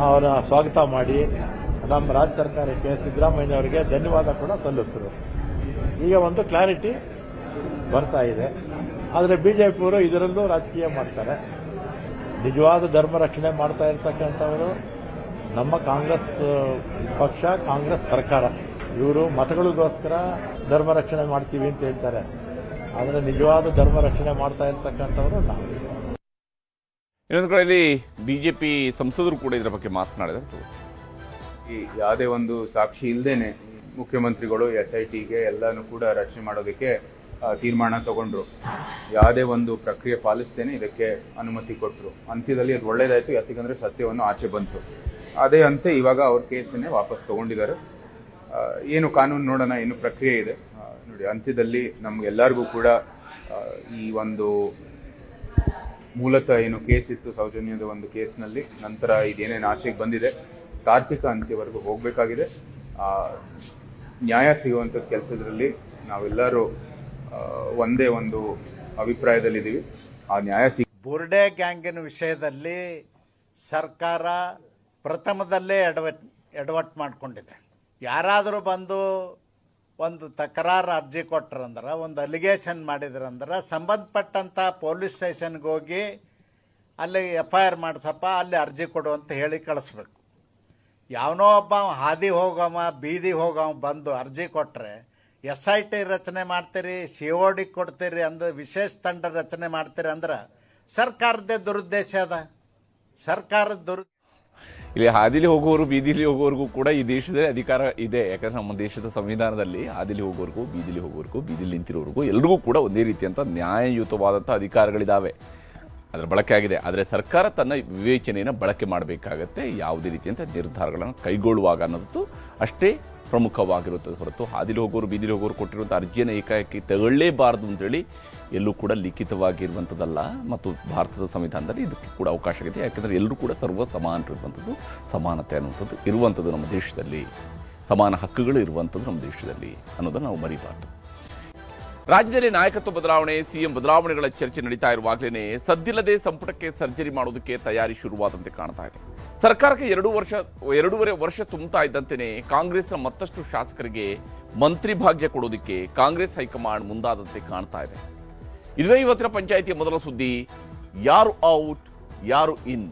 ಅವರ ಸ್ವಾಗತ ಮಾಡಿ ನಮ್ಮ ರಾಜ್ಯ ಸರ್ಕಾರಕ್ಕೆ, ಸಿದ್ದರಾಮಯ್ಯ ಅವರಿಗೆ ಧನ್ಯವಾದ ಕೂಡ ಸಲ್ಲಿಸಿದರು. ಈಗ ಒಂದು ಕ್ಲಾರಿಟಿ ಬರ್ತಾ ಇದೆ. ಆದರೆ ಬಿಜೆಪಿಯವರು ಇದರಲ್ಲೂ ರಾಜಕೀಯ ಮಾಡ್ತಾರೆ. ನಿಜವಾದ ಧರ್ಮ ರಕ್ಷಣೆ ಮಾಡ್ತಾ ಇರ್ತಕ್ಕಂಥವರು ನಮ್ಮ ಕಾಂಗ್ರೆಸ್ ಪಕ್ಷ, ಕಾಂಗ್ರೆಸ್ ಸರ್ಕಾರ. ಇವರು ಮತಗಳಿಗೋಸ್ಕರ ಧರ್ಮ ರಕ್ಷಣೆ ಮಾಡ್ತೀವಿ ಅಂತ ಹೇಳ್ತಾರೆ. ಆದರೆ ನಿಜವಾದ ಧರ್ಮ ರಕ್ಷಣೆ ಮಾಡ್ತಾ ಇರ್ತಕ್ಕಂಥವರು ನಾವು. ಇನ್ನೊಂದು ಕಡೆಯಲ್ಲಿ ಬಿಜೆಪಿ ಸಂಸದರು ಕೂಡ ಇದರ ಬಗ್ಗೆ ಮಾತನಾಡಿದರು. ಯಾವುದೇ ಒಂದು ಸಾಕ್ಷಿ ಇಲ್ಲದೇನೆ ಮುಖ್ಯಮಂತ್ರಿಗಳು SITಗೆ ಎಲ್ಲಾನು ಕೂಡ ರಚನೆ ಮಾಡೋದಕ್ಕೆ ತೀರ್ಮಾನ ತಗೊಂಡ್ರು. ಯಾವುದೇ ಒಂದು ಪ್ರಕ್ರಿಯೆ ಪಾಲಿಸ್ತೇನೆ ಇದಕ್ಕೆ ಅನುಮತಿ ಕೊಟ್ಟರು. ಅಂತ್ಯದಲ್ಲಿ ಅದು ಒಳ್ಳೇದಾಯ್ತು, ಯಾಕಂದ್ರೆ ಸತ್ಯವನ್ನು ಆಚೆ ಬಂತು. ಅದೇ ಅಂತೆ ಇವಾಗ ಅವ್ರ ಕೇಸನ್ನೇ ವಾಪಸ್ ತಗೊಂಡಿದ್ದಾರೆ. ಏನು ಕಾನೂನು ನೋಡೋಣ, ಏನು ಪ್ರಕ್ರಿಯೆ ಇದೆ ನೋಡಿ. ಅಂತ್ಯದಲ್ಲಿ ನಮ್ಗೆಲ್ಲರಿಗೂ ಕೂಡ ಈ ಒಂದು ಮೂಲತಃ ಏನು ಕೇಸ್ ಇತ್ತು, ಸೌಜನ್ಯದ ಒಂದು ಕೇಸ್ನಲ್ಲಿ, ನಂತರ ಇದೇನೇನು ಆಚೆಗೆ ಬಂದಿದೆ, ತಾರ್ಕಿಕ ಅಂತ್ಯವರೆಗೂ ಹೋಗಬೇಕಾಗಿದೆ. ನ್ಯಾಯ ಸಿಗುವಂಥ ಕೆಲಸದಲ್ಲಿ ನಾವೆಲ್ಲರೂ ಒಂದೇ ಒಂದು ಅಭಿಪ್ರಾಯದಲ್ಲಿದ್ದೀವಿ. ಆ ನ್ಯಾಯ ಬುರ್ಡೆ ಗ್ಯಾಂಗಿನ ವಿಷಯದಲ್ಲಿ ಸರ್ಕಾರ ಪ್ರಥಮದಲ್ಲೇ ಎಡವಟ್ಟು ಮಾಡಿಕೊಂಡಿದೆ. ಯಾರಾದರೂ ಬಂದು ಒಂದು ತಕರಾರು ಅರ್ಜಿ ಕೊಟ್ಟರಂದ್ರೆ, ಒಂದು ಅಲಿಗೇಷನ್ ಮಾಡಿದ್ರಂದ್ರೆ ಸಂಬಂಧಪಟ್ಟಂಥ ಪೊಲೀಸ್ ಸ್ಟೇಷನ್ಗೆ ಹೋಗಿ ಅಲ್ಲಿ FIR ಮಾಡಿಸಪ್ಪ, ಅಲ್ಲಿ ಅರ್ಜಿ ಕೊಡು ಅಂತ ಹೇಳಿ ಕಳಿಸ್ಬೇಕು. ಯಾವನೋ ಒಬ್ಬ ಹಾದಿ ಹೋಗವ, ಬೀದಿ ಹೋಗವ ಬಂದು ಅರ್ಜಿ ಕೊಟ್ಟರೆ SIT ರಚನೆ ಮಾಡ್ತೀರಿ, COD ಕೊಡ್ತೀರಿ ಅಂದು ವಿಶೇಷ ತಂಡ ರಚನೆ ಮಾಡ್ತೀರಿ ಅಂದ್ರೆ ಸರ್ಕಾರದೇ ದುರುದ್ದೇಶ ಅದ. ಸರ್ಕಾರದ ಇಲ್ಲಿ ಹಾದಿಲಿ ಹೋಗುವವರು ಬೀದಿಲಿ ಹೋಗುವವರೆಗೂ ಕೂಡ ಈ ದೇಶದಲ್ಲಿ ಅಧಿಕಾರ ಇದೆ. ಯಾಕಂದ್ರೆ ನಮ್ಮ ದೇಶದ ಸಂವಿಧಾನದಲ್ಲಿ ಹಾದಿಲಿ ಹೋಗೋವರೆಗೂ, ಬೀದಿಲಿ ಹೋಗೋವರೆಗೂ, ಬೀದಿಲಿ ನಿಂತಿರೋವರೆಗೂ ಎಲ್ರಿಗೂ ಕೂಡ ಒಂದೇ ರೀತಿಯಂತ ನ್ಯಾಯಯುತವಾದಂಥ ಅಧಿಕಾರಗಳಿದ್ದಾವೆ. ಅದರ ಬಳಕೆ ಆಗಿದೆ. ಆದರೆ ಸರ್ಕಾರ ತನ್ನ ವಿವೇಚನೆಯನ್ನು ಬಳಕೆ ಮಾಡಬೇಕಾಗತ್ತೆ, ಯಾವುದೇ ರೀತಿಯಂಥ ನಿರ್ಧಾರಗಳನ್ನು ಕೈಗೊಳ್ಳುವಾಗ ಅನ್ನೋದು ಅಷ್ಟೇ ಪ್ರಮುಖವಾಗಿರುತ್ತದೆ ಹೊರತು ಹಾದಿಲಿ ಹೋಗೋರು, ಬೀದಿಲಿ ಹೋಗೋರು ಕೊಟ್ಟಿರುವಂಥ ಅರ್ಜಿಯನ್ನು ಏಕಾಏಕಿ ತಗೊಳ್ಳೇಬಾರದು ಅಂತೇಳಿ ಎಲ್ಲೂ ಕೂಡ ಲಿಖಿತವಾಗಿರುವಂಥದ್ದಲ್ಲ. ಮತ್ತು ಭಾರತದ ಸಂವಿಧಾನದಲ್ಲಿ ಇದಕ್ಕೆ ಕೂಡ ಅವಕಾಶ ಆಗಿದೆ. ಯಾಕೆಂದರೆ ಎಲ್ಲರೂ ಕೂಡ ಸರ್ವ ಸಮಾನರಿರುವಂಥದ್ದು, ಸಮಾನತೆ ಅನ್ನುವಂಥದ್ದು ಇರುವಂಥದ್ದು ನಮ್ಮ ದೇಶದಲ್ಲಿ, ಸಮಾನ ಹಕ್ಕುಗಳು ಇರುವಂಥದ್ದು ನಮ್ಮ ದೇಶದಲ್ಲಿ ಅನ್ನೋದನ್ನು ನಾವು ಮರಿಬಾರ್ದು. ರಾಜ್ಯದಲ್ಲಿ ನಾಯಕತ್ವ ಬದಲಾವಣೆ, ಸಿಎಂ ಬದಲಾವಣೆಗಳ ಚರ್ಚೆ ನಡೀತಾ ಇರುವಾಗಲೇ ಸದ್ದಿಲ್ಲದೆ ಸಂಪುಟಕ್ಕೆ ಸರ್ಜರಿ ಮಾಡೋದಕ್ಕೆ ತಯಾರಿ ಶುರುವಾದಂತೆ ಕಾಣ್ತಾ ಇದೆ. ಸರ್ಕಾರಕ್ಕೆ 2.5 ವರ್ಷ ತುಂಬುತ್ತಾ ಇದ್ದಂತೆಯೇ ಕಾಂಗ್ರೆಸ್ನ ಮತ್ತಷ್ಟು ಶಾಸಕರಿಗೆ ಮಂತ್ರಿ ಭಾಗ್ಯ ಕೊಡೋದಕ್ಕೆ ಕಾಂಗ್ರೆಸ್ ಹೈಕಮಾಂಡ್ ಮುಂದಾದಂತೆ ಕಾಣ್ತಾ ಇದೆ. ಇದುವೇ ಇವತ್ತಿನ ಪಂಚಾಯಿತಿಯ ಮೊದಲ ಸುದ್ದಿ. ಯಾರು ಔಟ್, ಯಾರು ಇನ್.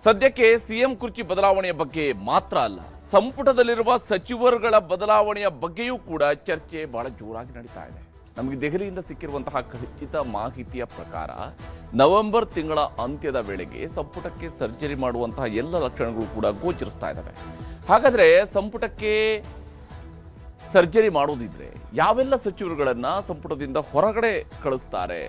ಸದ್ಯಕ್ಕೆ ಸಿಎಂ ಕುರ್ಚಿ ಬದಲಾವಣೆಯ ಬಗ್ಗೆ ಮಾತ್ರ ಅಲ್ಲ, ಸಂಪುಟದಲ್ಲಿರುವ ಸಚಿವರುಗಳ ಬದಲಾವಣೆಯ ಬಗ್ಗೆಯೂ ಕೂಡ ಚರ್ಚೆ ಬಹಳ ಜೋರಾಗಿ ನಡೀತಾ ಇದೆ. ನಮಗೆ ದೆಹಲಿಯಿಂದ ಸಿಕ್ಕಿರುವಂತಹ ಖಚಿತ ಮಾಹಿತಿಯ ಪ್ರಕಾರ ನವೆಂಬರ್ ತಿಂಗಳ ಅಂತ್ಯದ ವೇಳೆಗೆ ಸಂಪುಟಕ್ಕೆ ಸರ್ಜರಿ ಮಾಡುವಂತಹ ಎಲ್ಲ ಲಕ್ಷಣಗಳು ಕೂಡ ಗೋಚರಿಸ್ತಾ ಇದ್ದಾವೆ. ಹಾಗಾದ್ರೆ ಸಂಪುಟಕ್ಕೆ ಸರ್ಜರಿ ಮಾಡೋದಿದ್ರೆ ಯಾವೆಲ್ಲ ಸಚಿವರುಗಳನ್ನ ಸಂಪುಟದಿಂದ ಹೊರಗಡೆ ಕಳಿಸ್ತಾರೆ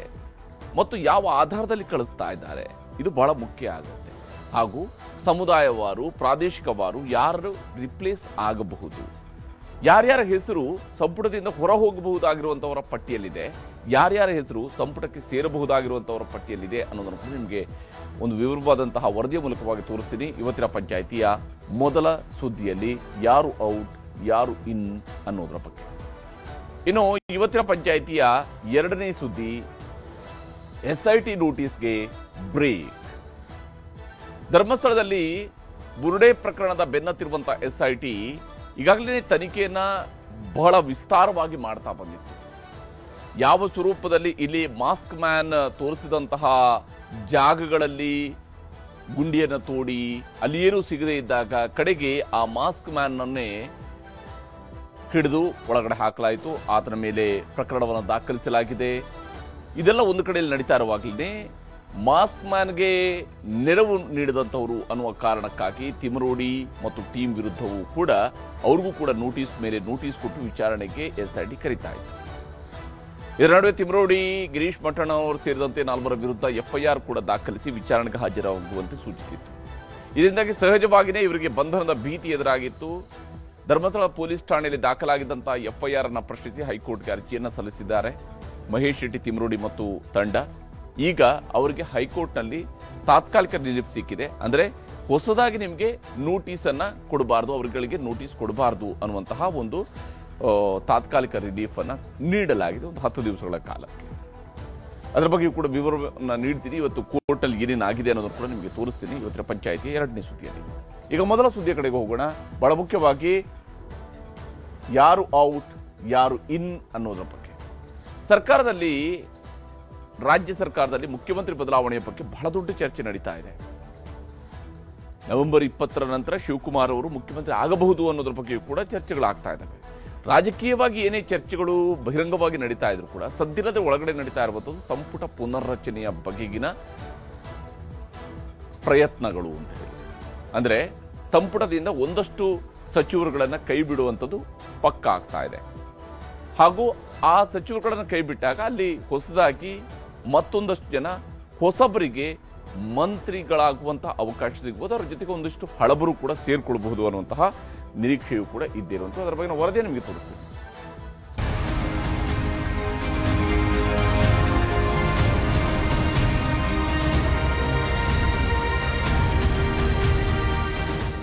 ಮತ್ತು ಯಾವ ಆಧಾರದಲ್ಲಿ ಕಳಿಸ್ತಾ ಇದ್ದಾರೆ, ಇದು ಬಹಳ ಮುಖ್ಯ ಆಗುತ್ತೆ. ಹಾಗೂ ಸಮುದಾಯವಾರು, ಪ್ರಾದೇಶಿಕವಾರು ಯಾರು ರಿಪ್ಲೇಸ್ ಆಗಬಹುದು, ಯಾರ್ಯಾರ ಹೆಸರು ಸಂಪುಟದಿಂದ ಹೊರ ಹೋಗಬಹುದಾಗಿರುವಂತವರ ಪಟ್ಟಿಯಲ್ಲಿದೆ, ಯಾರ್ಯಾರ ಹೆಸರು ಸಂಪುಟಕ್ಕೆ ಸೇರಬಹುದಾಗಿರುವಂತವರ ಪಟ್ಟಿಯಲ್ಲಿದೆ ಅನ್ನೋದನ್ನು ಕೂಡ ನಿಮಗೆ ಒಂದು ವಿವರವಾದಂತಹ ವರದಿಯ ಮೂಲಕವಾಗಿ ತೋರಿಸ್ತೀನಿ ಇವತ್ತಿನ ಪಂಚಾಯಿತಿಯ ಮೊದಲ ಸುದ್ದಿಯಲ್ಲಿ. ಯಾರು ಔಟ್, ಯಾರು ಇನ್ ಅನ್ನೋದರ ಬಗ್ಗೆ. ಇನ್ನು ಇವತ್ತಿನ ಪಂಚಾಯಿತಿಯ ಎರಡನೇ ಸುದ್ದಿ, SIT ನೋಟಿಸ್ಗೆ ಬ್ರೇಕ್. ಧರ್ಮಸ್ಥಳದಲ್ಲಿ ಬುರುಡೆ ಪ್ರಕರಣದ ಬೆನ್ನತ್ತಿರುವಂತಹ SIT ಈಗಾಗಲೇ ತನಿಖೆಯನ್ನ ಬಹಳ ವಿಸ್ತಾರವಾಗಿ ಮಾಡ್ತಾ ಬಂದಿತ್ತು. ಯಾವ ಸ್ವರೂಪದಲ್ಲಿ ಇಲ್ಲಿ ಮಾಸ್ಕ್ ಮ್ಯಾನ್ ತೋರಿಸಿದಂತಹ ಜಾಗಗಳಲ್ಲಿ ಗುಂಡಿಯನ್ನು ತೋಡಿ ಅಲ್ಲಿ ಏನೂ ಸಿಗದೇ ಇದ್ದಾಗ ಕಡೆಗೆ ಆ ಮಾಸ್ಕ್ ಮ್ಯಾನ್ ನನ್ನೇ ಹಿಡಿದು ಒಳಗಡೆ ಹಾಕಲಾಯಿತು, ಆತನ ಮೇಲೆ ಪ್ರಕರಣವನ್ನು ದಾಖಲಿಸಲಾಗಿದೆ. ಇದೆಲ್ಲ ಒಂದು ಕಡೆಯಲ್ಲಿ ನಡೀತಾ ಇರುವಾಗಲೇ ಮಾಸ್ಕ್ ಮ್ಯಾನ್ಗೆ ನೆರವು ನೀಡಿದಂಥವರು ಅನ್ನುವ ಕಾರಣಕ್ಕಾಗಿ ತಿಮರೋಡಿ ಮತ್ತು ಟೀಮ್ ವಿರುದ್ಧವೂ ಕೂಡ ಅವ್ರಿಗೂ ಕೂಡ ನೋಟಿಸ್ ಮೇಲೆ ನೋಟಿಸ್ ಕೊಟ್ಟು ವಿಚಾರಣೆಗೆ SIT ಕರೀತಾ ಇತ್ತು. ಇದರ ನಡುವೆ ತಿಮರೋಡಿ, ಗಿರೀಶ್ ಮಠಣ್ಣ ಅವರು ಸೇರಿದಂತೆ 4 ವಿರುದ್ಧ FIR ಕೂಡ ದಾಖಲಿಸಿ ವಿಚಾರಣೆಗೆ ಹಾಜರಾಗುವಂತೆ ಸೂಚಿಸಿತ್ತು. ಇದರಿಂದಾಗಿ ಸಹಜವಾಗಿಯೇ ಇವರಿಗೆ ಬಂಧನದ ಭೀತಿ ಎದುರಾಗಿತ್ತು. ಧರ್ಮಸ್ಥಳ ಪೊಲೀಸ್ ಠಾಣೆಯಲ್ಲಿ ದಾಖಲಾಗಿದ್ದಂತಹ FIR ಅನ್ನು ಪ್ರಶ್ನಿಸಿ ಹೈಕೋರ್ಟ್ಗೆ ಅರ್ಜಿಯನ್ನು ಸಲ್ಲಿಸಿದ್ದಾರೆ ಮಹೇಶ್ ಶೆಟ್ಟಿ, ತಿಮರೋಡಿ ಮತ್ತು ತಂಡ. ಈಗ ಅವರಿಗೆ ಹೈಕೋರ್ಟ್ನಲ್ಲಿ ತಾತ್ಕಾಲಿಕ ರಿಲೀಫ್ ಸಿಕ್ಕಿದೆ. ಅಂದರೆ ಹೊಸದಾಗಿ ನಿಮಗೆ ನೋಟಿಸ್ ಅನ್ನ ಕೊಡಬಾರ್ದು, ಅವರುಗಳಿಗೆ ನೋಟಿಸ್ ಕೊಡಬಾರ್ದು ಅನ್ನುವಂತಹ ಒಂದು ತಾತ್ಕಾಲಿಕ ರಿಲೀಫ್ ಅನ್ನ ನೀಡಲಾಗಿದೆ ಒಂದು 10 ದಿವಸಗಳ ಕಾಲಕ್ಕೆ. ಅದರ ಬಗ್ಗೆ ಕೂಡ ವಿವರವನ್ನು ನೀಡ್ತೀನಿ. ಇವತ್ತು ಕೋರ್ಟಲ್ಲಿ ಏನೇನಾಗಿದೆ ಅನ್ನೋದನ್ನು ಕೂಡ ನಿಮಗೆ ತೋರಿಸ್ತೀನಿ ಇವತ್ತಿನ ಪಂಚಾಯಿತಿಯ ಎರಡನೇ ಸುದ್ದಿಯಲ್ಲಿ. ಈಗ ಮೊದಲ ಸುದ್ದಿಯ ಕಡೆಗೆ ಹೋಗೋಣ. ಬಹಳ ಮುಖ್ಯವಾಗಿ ಯಾರು ಔಟ್, ಯಾರು ಇನ್ ಅನ್ನೋದರ ಬಗ್ಗೆ. ರಾಜ್ಯ ಸರ್ಕಾರದಲ್ಲಿ ಮುಖ್ಯಮಂತ್ರಿ ಬದಲಾವಣೆಯ ಬಗ್ಗೆ ಬಹಳ ದೊಡ್ಡ ಚರ್ಚೆ ನಡೀತಾ ಇದೆ. ನವೆಂಬರ್ 20ರ ನಂತರ ಶಿವಕುಮಾರ್ ಅವರು ಮುಖ್ಯಮಂತ್ರಿ ಆಗಬಹುದು ಅನ್ನೋದ್ರ ಬಗ್ಗೆ ಕೂಡ ಚರ್ಚೆಗಳಾಗ್ತಾ ಇದ್ದಾವೆ. ರಾಜಕೀಯವಾಗಿ ಏನೇ ಚರ್ಚೆಗಳು ಬಹಿರಂಗವಾಗಿ ನಡೀತಾ ಇದ್ರು ಕೂಡ ಸದ್ದಿಲ್ಲದೆ ಒಳಗಡೆ ನಡೀತಾ ಇರುವಂಥದ್ದು ಸಂಪುಟ ಪುನರ್ರಚನೆಯ ಬಗೆಗಿನ ಪ್ರಯತ್ನಗಳು ಅಂತ ಹೇಳಿ. ಅಂದ್ರೆ ಸಂಪುಟದಿಂದ ಒಂದಷ್ಟು ಸಚಿವರುಗಳನ್ನ ಕೈ ಬಿಡುವಂಥದ್ದು ಪಕ್ಕಾ ಆಗ್ತಾ ಇದೆ. ಹಾಗೂ ಆ ಸಚಿವರುಗಳನ್ನು ಕೈ ಬಿಟ್ಟಾಗ ಅಲ್ಲಿ ಹೊಸದಾಗಿ ಮತ್ತೊಂದಷ್ಟು ಜನ ಹೊಸಬರಿಗೆ ಮಂತ್ರಿಗಳಾಗುವಂತಹ ಅವಕಾಶ ಸಿಗಬಹುದು. ಅವರ ಜೊತೆಗೆ ಒಂದಿಷ್ಟು ಹಳಬರು ಕೂಡ ಸೇರ್ಕೊಳ್ಬಹುದು ಅನ್ನುವಂತಹ ನಿರೀಕ್ಷೆಯೂ ಕೂಡ ಇದ್ದಿರುವಂತಹ ಅದರ ಬಗ್ಗೆ ವರದಿ ನಿಮಗೆ ತೋರಿಸ್ತೀನಿ.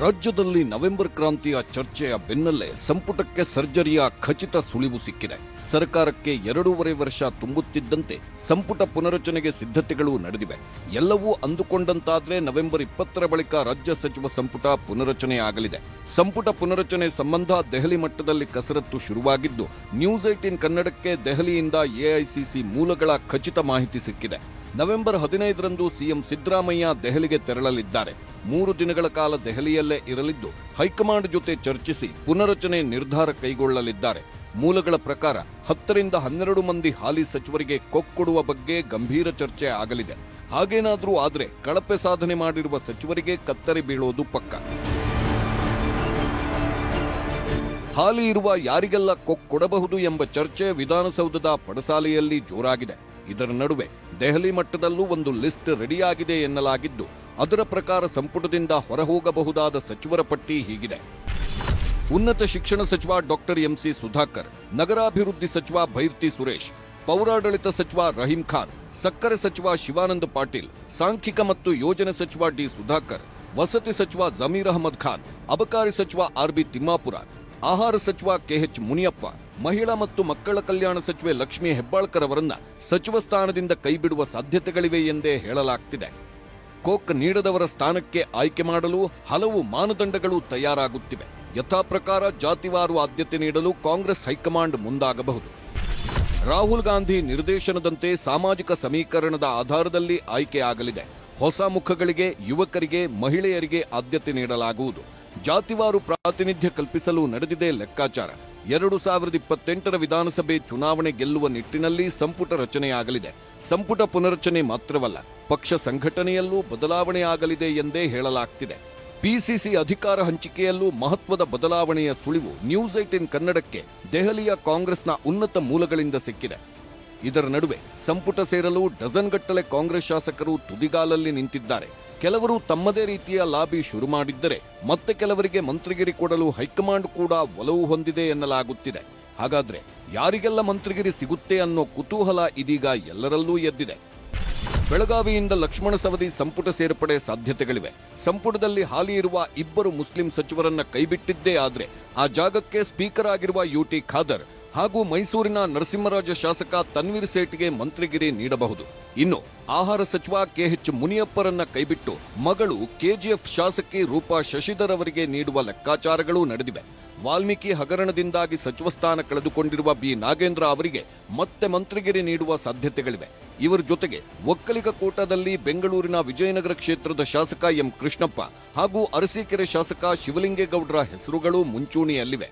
ರಾಜ್ಯದಲ್ಲಿ ನವೆಂಬರ್ ಕ್ರಾಂತಿಯ ಚರ್ಚೆಯ ಬೆನ್ನಲ್ಲೇ ಸಂಪುಟಕ್ಕೆ ಸರ್ಜರಿಯ ಖಚಿತ ಸುಳಿವು ಸಿಕ್ಕಿದೆ. ಸರ್ಕಾರಕ್ಕೆ 2.5 ವರ್ಷ ತುಂಬುತ್ತಿದ್ದಂತೆ ಸಂಪುಟ ಪುನರಚನೆಗೆ ಸಿದ್ಧತೆಗಳು ನಡೆದಿವೆ. ಎಲ್ಲವೂ ಅಂದುಕೊಂಡಂತಾದ್ರೆ ನವೆಂಬರ್ 20ರ ಬಳಿಕ ರಾಜ್ಯ ಸಚಿವ ಸಂಪುಟ ಪುನರಚನೆ ಆಗಲಿದೆ. ಸಂಪುಟ ಪುನರಚನೆ ಸಂಬಂಧ ದೆಹಲಿ ಮಟ್ಟದಲ್ಲಿ ಕಸರತ್ತು ಶುರುವಾಗಿದ್ದು, ನ್ಯೂಸ್ 18 ಕನ್ನಡಕ್ಕೆ ದೆಹಲಿಯಿಂದ AICC ಮೂಲಗಳ ಖಚಿತ ಮಾಹಿತಿ ಸಿಕ್ಕಿದೆ. ನವೆಂಬರ್ 15ರಂದು ಸಿಎಂ ಸಿದ್ದರಾಮಯ್ಯ ದೆಹಲಿಗೆ ತೆರಳಲಿದ್ದಾರೆ. 3 ದಿನಗಳ ಕಾಲ ದೆಹಲಿಯಲ್ಲೇ ಇರಲಿದ್ದು ಹೈಕಮಾಂಡ್ ಜೊತೆ ಚರ್ಚಿಸಿ ಪುನರಚನೆ ನಿರ್ಧಾರ ಕೈಗೊಳ್ಳಲಿದ್ದಾರೆ. ಮೂಲಗಳ ಪ್ರಕಾರ 10 ರಿಂದ 12 ಮಂದಿ ಹಾಲಿ ಸಚಿವರಿಗೆ ಕೊಡುವ ಬಗ್ಗೆ ಗಂಭೀರ ಚರ್ಚೆ ಆಗಲಿದೆ. ಹಾಗೇನಾದ್ರೂ ಆದ್ರೆ ಕಳಪೆ ಸಾಧನೆ ಮಾಡಿರುವ ಸಚಿವರಿಗೆ ಕತ್ತರಿ ಬೀಳೋದು ಪಕ್ಕ. ಹಾಲಿ ಇರುವ ಯಾರಿಗೆಲ್ಲ ಕೊಡಬಹುದು ಎಂಬ ಚರ್ಚೆ ವಿಧಾನಸೌಧದ ಪಡಸಾಲೆಯಲ್ಲಿ ಜೋರಾಗಿದೆ. ಇದರ ನಡುವೆ ದೆಹಲಿ ಮಟ್ಟದಲ್ಲೂ ಒಂದು ಲಿಸ್ಟ್ ರೆಡಿಯಾಗಿದೆ ಎನ್ನಲಾಗಿದ್ದು, ಅದರ ಪ್ರಕಾರ ಸಂಪುಟದಿಂದ ಹೊರಹೋಗಬಹುದಾದ ಸಚಿವರ ಪಟ್ಟಿ ಹೀಗಿದೆ. ಉನ್ನತ ಶಿಕ್ಷಣ ಸಚಿವ ಡಾಕ್ಟರ್ MC ಸುಧಾಕರ್, ನಗರಾಭಿವೃದ್ಧಿ ಸಚಿವ ಭೈರ್ತಿ ಸುರೇಶ್, ಪೌರಾಡಳಿತ ಸಚಿವ ರಹೀಂ ಖಾನ್, ಸಕ್ಕರೆ ಸಚಿವ ಶಿವಾನಂದ ಪಾಟೀಲ್, ಸಾಂಖ್ಯಿಕ ಮತ್ತು ಯೋಜನೆ ಸಚಿವ ಡಿ ಸುಧಾಕರ್, ವಸತಿ ಸಚಿವ ಜಮೀರ್ ಅಹಮದ್ ಖಾನ್, ಅಬಕಾರಿ ಸಚಿವ RB ತಿಮ್ಮಾಪುರ, ಆಹಾರ ಸಚಿವ KH ಮುನಿಯಪ್ಪ, ಮಹಿಳಾ ಮತ್ತು ಮಕ್ಕಳ ಕಲ್ಯಾಣ ಸಚಿವೆ ಲಕ್ಷ್ಮೀ ಹೆಬ್ಬಾಳ್ಕರ್ ಅವರನ್ನ ಸಚಿವ ಸ್ಥಾನದಿಂದ ಕೈಬಿಡುವ ಸಾಧ್ಯತೆಗಳಿವೆ ಎಂದೇ ಹೇಳಲಾಗ್ತಿದೆ. ಕೊಕ್ ನೀಡದವರ ಸ್ಥಾನಕ್ಕೆ ಆಯ್ಕೆ ಮಾಡಲು ಹಲವು ಮಾನದಂಡಗಳು ತಯಾರಾಗುತ್ತಿವೆ. ಯಥಾ ಪ್ರಕಾರ ಜಾತಿವಾರು ಆದ್ಯತೆ ನೀಡಲು ಕಾಂಗ್ರೆಸ್ ಹೈಕಮಾಂಡ್ ಮುಂದಾಗಬಹುದು. ರಾಹುಲ್ ಗಾಂಧಿ ನಿರ್ದೇಶನದಂತೆ ಸಾಮಾಜಿಕ ಸಮೀಕರಣದ ಆಧಾರದಲ್ಲಿ ಆಯ್ಕೆ ಆಗಲಿದೆ. ಹೊಸ ಮುಖಗಳಿಗೆ, ಯುವಕರಿಗೆ, ಮಹಿಳೆಯರಿಗೆ ಆದ್ಯತೆ ನೀಡಲಾಗುವುದು. ಜಾತಿವಾರು ಪ್ರಾತಿನಿಧ್ಯ ಕಲ್ಪಿಸಲು ನಡೆದಿದೆ ಲೆಕ್ಕಾಚಾರ. 2028ರ ವಿಧಾನಸಭೆ ಚುನಾವಣೆ ಗೆಲ್ಲುವ ನಿಟ್ಟಿನಲ್ಲಿ ಸಂಪುಟ ರಚನೆಯಾಗಲಿದೆ. ಸಂಪುಟ ಪುನರಚನೆ ಮಾತ್ರವಲ್ಲ, ಪಕ್ಷ ಸಂಘಟನೆಯಲ್ಲೂ ಬದಲಾವಣೆಯಾಗಲಿದೆ ಎಂದೇ ಹೇಳಲಾಗ್ತಿದೆ. ಪಿಸಿಸಿ ಅಧಿಕಾರ ಹಂಚಿಕೆಯಲ್ಲೂ ಮಹತ್ವದ ಬದಲಾವಣೆಯ ಸುಳಿವು ನ್ಯೂಸ್ 18 ಕನ್ನಡಕ್ಕೆ ದೆಹಲಿಯ ಕಾಂಗ್ರೆಸ್ನ ಉನ್ನತ ಮೂಲಗಳಿಂದ ಸಿಕ್ಕಿದೆ. ಇದರ ನಡುವೆ ಸಂಪುಟ ಸೇರಲು ಡಜನ್ಗಟ್ಟಲೆ ಕಾಂಗ್ರೆಸ್ ಶಾಸಕರು ತುದಿಗಾಲಲ್ಲಿ ನಿಂತಿದ್ದಾರೆ. ಕೆಲವರು ತಮ್ಮದೇ ರೀತಿಯ ಲಾಬಿ ಶುರು ಮಾಡಿದ್ದರೆ ಮತ್ತೆ ಕೆಲವರಿಗೆ ಮಂತ್ರಿಗಿರಿ ಕೊಡಲು ಹೈಕಮಾಂಡ್ ಕೂಡ ಒಲವು ಹೊಂದಿದೆ ಎನ್ನಲಾಗುತ್ತಿದೆ. ಹಾಗಾದ್ರೆ ಯಾರಿಗೆಲ್ಲ ಮಂತ್ರಿಗಿರಿ ಸಿಗುತ್ತೆ ಅನ್ನೋ ಕುತೂಹಲ ಇದೀಗ ಎಲ್ಲರಲ್ಲೂ ಎದ್ದಿದೆ. ಬೆಳಗಾವಿಯಿಂದ ಲಕ್ಷ್ಮಣ ಸವದಿ ಸಂಪುಟ ಸೇರ್ಪಡೆ ಸಾಧ್ಯತೆಗಳಿವೆ. ಸಂಪುಟದಲ್ಲಿ ಹಾಲಿ ಇರುವ 2 ಮುಸ್ಲಿಂ ಸಚಿವರನ್ನ ಕೈಬಿಟ್ಟಿದ್ದೇ ಆದ್ರೆ ಆ ಜಾಗಕ್ಕೆ ಸ್ಪೀಕರ್ ಆಗಿರುವ ಯುಟಿ ಖಾದರ್ ಹಾಗೂ ಮೈಸೂರಿನ ನರಸಿಂಹರಾಜ ಶಾಸಕ ತನ್ವೀರ್ ಸೇಠ್ಗೆ ಮಂತ್ರಿಗಿರಿ ನೀಡಬಹುದು. ಇನ್ನು ಆಹಾರ ಸಚಿವ ಕೆಎಚ್ ಮುನಿಯಪ್ಪರನ್ನ ಕೈಬಿಟ್ಟು ಮಗಳು ಕೆಜಿಎಫ್ ಶಾಸಕಿ ರೂಪಾ ಶಶಿಧರ್ ಅವರಿಗೆ ನೀಡುವ ಲೆಕ್ಕಾಚಾರಗಳೂ ನಡೆದಿವೆ. ವಾಲ್ಮೀಕಿ ಹಗರಣದಿಂದಾಗಿ ಸಚಿವ ಸ್ಥಾನ ಕಳೆದುಕೊಂಡಿರುವ ಬಿ ನಾಗೇಂದ್ರ ಅವರಿಗೆ ಮತ್ತೆ ಮಂತ್ರಿಗಿರಿ ನೀಡುವ ಸಾಧ್ಯತೆಗಳಿವೆ. ಇವರ ಜೊತೆಗೆ ಒಕ್ಕಲಿಗ ಕೋಟಾದಲ್ಲಿ ಬೆಂಗಳೂರಿನ ವಿಜಯನಗರ ಕ್ಷೇತ್ರದ ಶಾಸಕ ಎಂ ಕೃಷ್ಣಪ್ಪ ಹಾಗೂ ಅರಸೀಕೆರೆ ಶಾಸಕ ಶಿವಲಿಂಗೇಗೌಡರ ಹೆಸರುಗಳು ಮುಂಚೂಣಿಯಲ್ಲಿವೆ.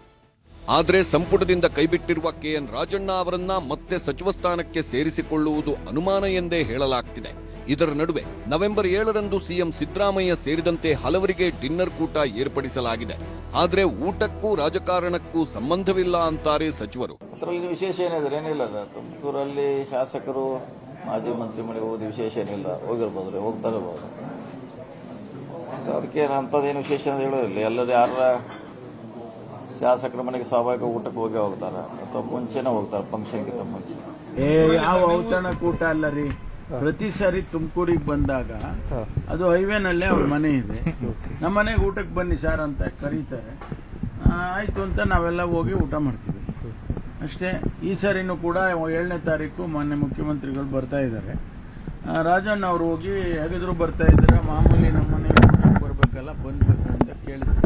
ಆದರೆ ಸಂಪುಟದಿಂದ ಕೈಬಿಟ್ಟಿರುವ ಕೆಎನ್ ರಾಜಣ್ಣ ಅವರನ್ನ ಮತ್ತೆ ಸಚಿವ ಸ್ಥಾನಕ್ಕೆ ಸೇರಿಸಿಕೊಳ್ಳುವುದು ಅನುಮಾನ ಎಂದೇ ಹೇಳಲಾಗ್ತಿದೆ. ಇದರ ನಡುವೆ ನವೆಂಬರ್ 7ರಂದು ಸಿಎಂ ಸಿದ್ದರಾಮಯ್ಯ ಸೇರಿದಂತೆ ಹಲವರಿಗೆ ಡಿನ್ನರ್ ಕೂಟ ಏರ್ಪಡಿಸಲಾಗಿದೆ. ಆದರೆ ಊಟಕ್ಕೂ ರಾಜಕಾರಣಕ್ಕೂ ಸಂಬಂಧವಿಲ್ಲ ಅಂತಾರೆ ಸಚಿವರು. ಅದರಲ್ಲಿ ವಿಶೇಷ ಏನಿದ್ರೆ ಏನಿಲ್ಲ. ತುಮಕೂರಲ್ಲಿ ಶಾಸಕರು ಮಾಜಿ ಮಂತ್ರಿ ಮನೆಗೆ ಹೋಗೋದು ವಿಶೇಷ ಏನಿಲ್ಲ. ಹೋಗಿರ್ಬೋದು, ಹೋಗ್ತಾ ಇರ್ಬೋದು. ಅದಕ್ಕೆ ಅಂಥದ್ದೇನು ವಿಶೇಷ ಅಂತ ಹೇಳೋದಿಲ್ಲ. ಎಲ್ಲರೂ ಯಾರ ಶಾಸಕರ ಮನೆಗೆ ಸ್ವಾಭಾವಿಕ ಊಟಕ್ಕೆ ಹೋಗ್ತಾರೆ ಅಥವಾ ಮುಂಚೆನೇ ಹೋಗ್ತಾರೆ, ಫಂಕ್ಷನ್ಗಿಂತ ಮುಂಚೆ. ಯಾವ ಔತಣ ಕೂಟ ಅಲ್ಲ ರೀ. ಪ್ರತಿ ಸಾರಿ ತುಮಕೂರಿಗೆ ಬಂದಾಗ ಅದು ಹೈವೇನಲ್ಲೇ ಅವ್ರ ಮನೆ ಇದೆ, ನಮ್ಮ ಮನೆಗೆ ಊಟಕ್ಕೆ ಬನ್ನಿ ಸರ್ ಅಂತ ಕರೀತಾರೆ. ಆಯ್ತು ಅಂತ ನಾವೆಲ್ಲ ಹೋಗಿ ಊಟ ಮಾಡ್ತೀವಿ ಅಷ್ಟೇ. ಈ ಸಾರಿನೂ ಕೂಡ 7ನೇ ತಾರೀಕು ಮಾನ್ಯ ಮುಖ್ಯಮಂತ್ರಿಗಳು ಬರ್ತಾ ಇದ್ದಾರೆ. ರಾಜಣ್ಣ ಅವರು ಹೋಗಿ ಹೇಗಿದ್ರು ಬರ್ತಾ ಇದ್ದಾರೆ, ಮಾಮೂಲಿ ನಮ್ಮ ಮನೆಗೆ ಊಟಕ್ಕೆ ಬರ್ಬೇಕಲ್ಲ, ಬಂದ್ಬೇಕು ಅಂತ ಕೇಳಿದ್ರು.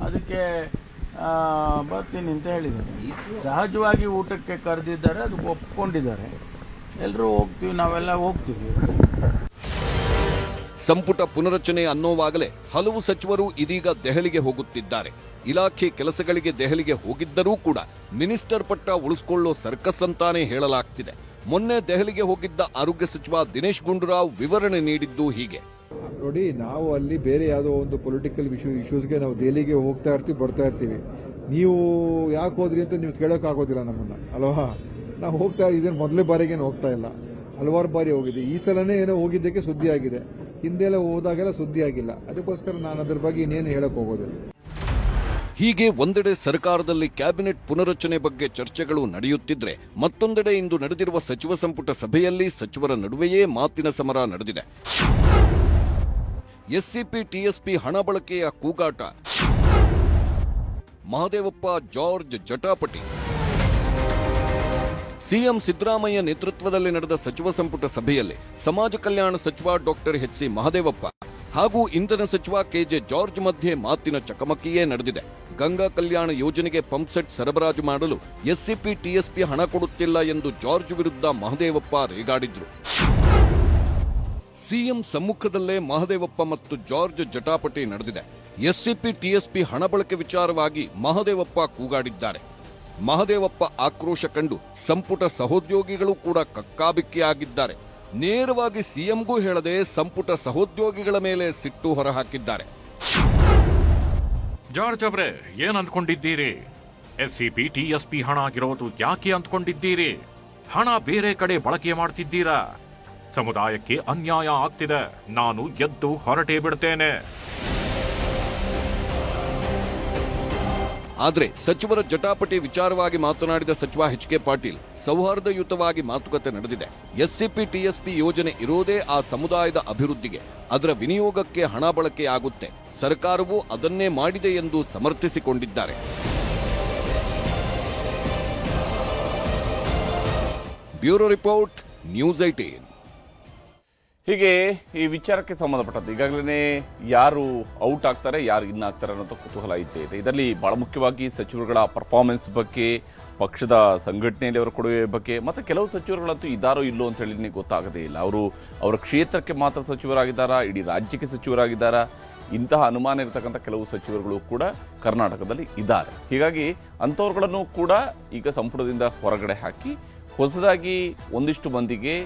ಅದಕ್ಕೆ ಬರ್ತೀನಿ ಅಂತ ಹೇಳಿದ್ದಾರೆ. ಸಹಜವಾಗಿ ಊಟಕ್ಕೆ ಕರೆದಿದ್ದಾರೆ, ಅದಕ್ಕೆ ಒಪ್ಕೊಂಡಿದ್ದಾರೆ. ಎಲ್ಲರೂ ಹೋಗ್ತೀವಿ, ನಾವೆಲ್ಲ ಹೋಗ್ತೀವಿ. ಸಂಪುಟ ಪುನರಚನೆ ಅನ್ನೋವಾಗಲೇ ಹಲವು ಸಚಿವರು ಇದೀಗ ದೆಹಲಿಗೆ ಹೋಗುತ್ತಿದ್ದಾರೆ. ಇಲಾಖೆ ಕೆಲಸಗಳಿಗೆ ದೆಹಲಿಗೆ ಹೋಗಿದ್ದರೂ ಕೂಡ ಮಿನಿಸ್ಟರ್ ಪಟ್ಟ ಉಳಿಸಿಕೊಳ್ಳೋ ಸರ್ಕಸ್ ಅಂತಾನೆ ಹೇಳಲಾಗ್ತಿದೆ. ಮೊನ್ನೆ ದೆಹಲಿಗೆ ಹೋಗಿದ್ದ ಆರೋಗ್ಯ ಸಚಿವ ದಿನೇಶ್ ಗುಂಡೂರಾವ್ ವಿವರಣೆ ನೀಡಿದ್ದು ಹೀಗೆ. ನೋಡಿ, ನಾವು ಅಲ್ಲಿ ಬೇರೆ ಯಾವುದೋ ಒಂದು ಪೊಲಿಟಿಕಲ್ ಇಶ್ಯೂಸ್ಗೆ ನಾವು ದೆಹಲಿಗೆ ಹೋಗ್ತಾ ಇರ್ತೀವಿ, ಬರ್ತಾ ಇರ್ತೀವಿ. ನೀವು ಯಾಕೆ ಹೋದ್ರಿ ಅಂತ ನೀವು ಕೇಳೋಕ್ಕಾಗೋದಿಲ್ಲ ನಮ್ಮನ್ನ, ಅಲ್ವಾ? ನಾವು ಹೋಗ್ತಾ ಇದೇನು ಮೊದಲೇ ಬಾರಿಗೇನು ಹೋಗ್ತಾ ಇಲ್ಲ, ಹಲವಾರು ಬಾರಿ ಹೋಗಿದ್ದೆ. ಈ ಸಲನೇ ಏನೋ ಹೋಗಿದ್ದಕ್ಕೆ ಸುದ್ದಿ ಆಗಿದೆ, ಹಿಂದೆಲ್ಲ ಹೋದಾಗೆಲ್ಲ ಸುದ್ದಿ ಆಗಿಲ್ಲ. ಅದಕ್ಕೋಸ್ಕರ ನಾನು ಅದ್ರ ಬಗ್ಗೆ ಇನ್ನೇನು ಹೇಳಕ್ ಹೋಗೋದಿಲ್ಲ. ಹೀಗೆ ಒಂದೆಡೆ ಸರ್ಕಾರದಲ್ಲಿ ಕ್ಯಾಬಿನೆಟ್ ಪುನರಚನೆ ಬಗ್ಗೆ ಚರ್ಚೆಗಳು ನಡೆಯುತ್ತಿದ್ರೆ, ಮತ್ತೊಂದೆಡೆ ಇಂದು ನಡೆದಿರುವ ಸಚಿವ ಸಂಪುಟ ಸಭೆಯಲ್ಲಿ ಸಚಿವರ ನಡುವೆಯೇ ಮಾತಿನ ಸಮರ ನಡೆದಿದೆ. ಎಸ್ಸಿಪಿ ಟಿಎಸ್ಪಿ ಹಣ ಬಳಕೆಯ ಕೂಗಾಟ, ಮಹದೇವಪ್ಪ ಜಾರ್ಜ್ ಜಟಾಪಟಿ. ಸಿಎಂ ಸಿದ್ದರಾಮಯ್ಯ ನೇತೃತ್ವದಲ್ಲಿ ನಡೆದ ಸಚಿವ ಸಂಪುಟ ಸಭೆಯಲ್ಲಿ ಸಮಾಜ ಕಲ್ಯಾಣ ಸಚಿವ ಡಾಕ್ಟರ್ ಎಚ್.ಸಿ. ಮಹದೇವಪ್ಪ ಹಾಗೂ ಇಂಧನ ಸಚಿವ ಕೆಜೆ ಜಾರ್ಜ್ ಮಧ್ಯೆ ಮಾತಿನ ಚಕಮಕಿಯೇ ನಡೆದಿದೆ. ಗಂಗಾ ಕಲ್ಯಾಣ ಯೋಜನೆಗೆ ಪಂಪ್ಸೆಟ್ ಸರಬರಾಜು ಮಾಡಲು ಎಸ್ಸಿಪಿ ಟಿಎಸ್ಪಿ ಹಣ ಕೊಡುತ್ತಿಲ್ಲ ಎಂದು ಜಾರ್ಜ್ ವಿರುದ್ಧ ಮಹದೇವಪ್ಪ ರೇಗಾಡಿದ್ರು. ಸಿಎಂ ಸಮ್ಮುಖದಲ್ಲೇ ಮಹದೇವಪ್ಪ ಮತ್ತು ಜಾರ್ಜ್ ಜಟಾಪಟಿ ನಡೆದಿದೆ. ಎಸ್ಸಿಪಿ ಟಿಎಸ್ಪಿ ಹಣ ಬಳಕೆ ವಿಚಾರವಾಗಿ ಮಹದೇವಪ್ಪ ಕೂಗಾಡಿದ್ದಾರೆ. ಮಹದೇವಪ್ಪ ಆಕ್ರೋಶ ಕಂಡು ಸಂಪುಟ ಸಹೋದ್ಯೋಗಿಗಳು ಕೂಡ ಕಕ್ಕಾಬಿಕ್ಕಿಯಾಗಿದ್ದಾರೆ. ನೇರವಾಗಿ ಸಿಎಂಗೂ ಹೇಳದೆ ಸಂಪುಟ ಸಹೋದ್ಯೋಗಿಗಳ ಮೇಲೆ ಸಿಟ್ಟು ಹೊರಹಾಕಿದ್ದಾರೆ. ಜಾರ್ಜ್ ಅವರೇ, ಏನ್ ಅಂದ್ಕೊಂಡಿದ್ದೀರಿ? ಎಸ್ಸಿಪಿ ಟಿಎಸ್ಪಿ ಹಣ ಆಗಿರೋದು ಯಾಕೆ ಅಂದ್ಕೊಂಡಿದ್ದೀರಿ? ಹಣ ಬೇರೆ ಕಡೆ ಬಳಕೆ ಮಾಡ್ತಿದ್ದೀರಾ? ಸಮುದಾಯಕ್ಕೆ ಅನ್ಯಾಯ ಆಗ್ತಿದೆ. ನಾನು ಎದ್ದು ಹೊರಟೇ ಬಿಡ್ತೇನೆ. ಆದರೆ ಸಚಿವರ ಜಟಾಪಟಿ ವಿಚಾರವಾಗಿ ಮಾತನಾಡಿದ ಸಚಿವ ಎಚ್.ಕೆ. ಪಾಟೀಲ್, ಸೌಹಾರ್ದಯುತವಾಗಿ ಮಾತುಕತೆ ನಡೆದಿದೆ. ಎಸ್ಸಿಪಿ ಟಿಎಸ್ಪಿ ಯೋಜನೆ ಇರೋದೇ ಆ ಸಮುದಾಯದ ಅಭಿವೃದ್ಧಿಗೆ, ಅದರ ವಿನಿಯೋಗಕ್ಕೆ ಹಣ ಬಳಕೆಯಾಗುತ್ತೆ. ಸರ್ಕಾರವು ಅದನ್ನೇ ಮಾಡಿದೆ ಎಂದು ಸಮರ್ಥಿಸಿಕೊಂಡಿದ್ದಾರೆ. Bureau report, news 18. ಹೀಗೆ ಈ ವಿಚಾರಕ್ಕೆ ಸಂಬಂಧಪಟ್ಟಂತೆ ಈಗಾಗಲೇ ಯಾರು ಔಟ್ ಆಗ್ತಾರೆ, ಯಾರು ಇನ್ ಆಗ್ತಾರೆ ಅನ್ನೋ ಕುತೂಹಲ ಇದ್ದೇ ಇದೆ. ಇದರಲ್ಲಿ ಬಹಳ ಮುಖ್ಯವಾಗಿ ಸಚಿವರುಗಳ ಪರ್ಫಾರ್ಮೆನ್ಸ್ ಬಗ್ಗೆ, ಪಕ್ಷದ ಸಂಘಟನೆಯಲ್ಲಿ ಅವರ ಕೊಡುಗೆ ಬಗ್ಗೆ, ಮತ್ತೆ ಕೆಲವು ಸಚಿವರುಗಳಂತೂ ಇದ್ದಾರೋ ಇಲ್ಲೋ ಅಂತ ಹೇಳಿ ಗೊತ್ತಾಗದೇ ಇಲ್ಲ. ಅವರ ಕ್ಷೇತ್ರಕ್ಕೆ ಮಾತ್ರ ಸಚಿವರಾಗಿದ್ದಾರಾ, ಇಡೀ ರಾಜ್ಯಕ್ಕೆ ಸಚಿವರಾಗಿದ್ದಾರಾ? ಇಂತಹ ಅನುಮಾನ ಇರತಕ್ಕಂಥ ಕೆಲವು ಸಚಿವರುಗಳು ಕೂಡ ಕರ್ನಾಟಕದಲ್ಲಿ ಇದ್ದಾರೆ. ಹೀಗಾಗಿ ಅಂಥವ್ರುಗಳನ್ನು ಕೂಡ ಈಗ ಸಂಪುಟದಿಂದ ಹೊರಗಡೆ ಹಾಕಿ ಹೊಸದಾಗಿ ಒಂದಿಷ್ಟು ಮಂದಿಗೆ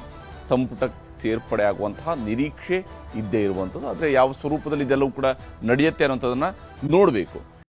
ಸಂಪುಟ ಸೇರ್ಪಡೆ ಆಗುವಂತಹ ನಿರೀಕ್ಷೆ ಇದ್ದೇ ಇರುವಂಥದ್ದು. ಆದರೆ ಯಾವ ಸ್ವರೂಪದಲ್ಲಿ ಇದೆಲ್ಲವೂ ಕೂಡ ನಡೆಯುತ್ತೆ ಅನ್ನೋಂಥದ್ದನ್ನು ನೋಡಬೇಕು.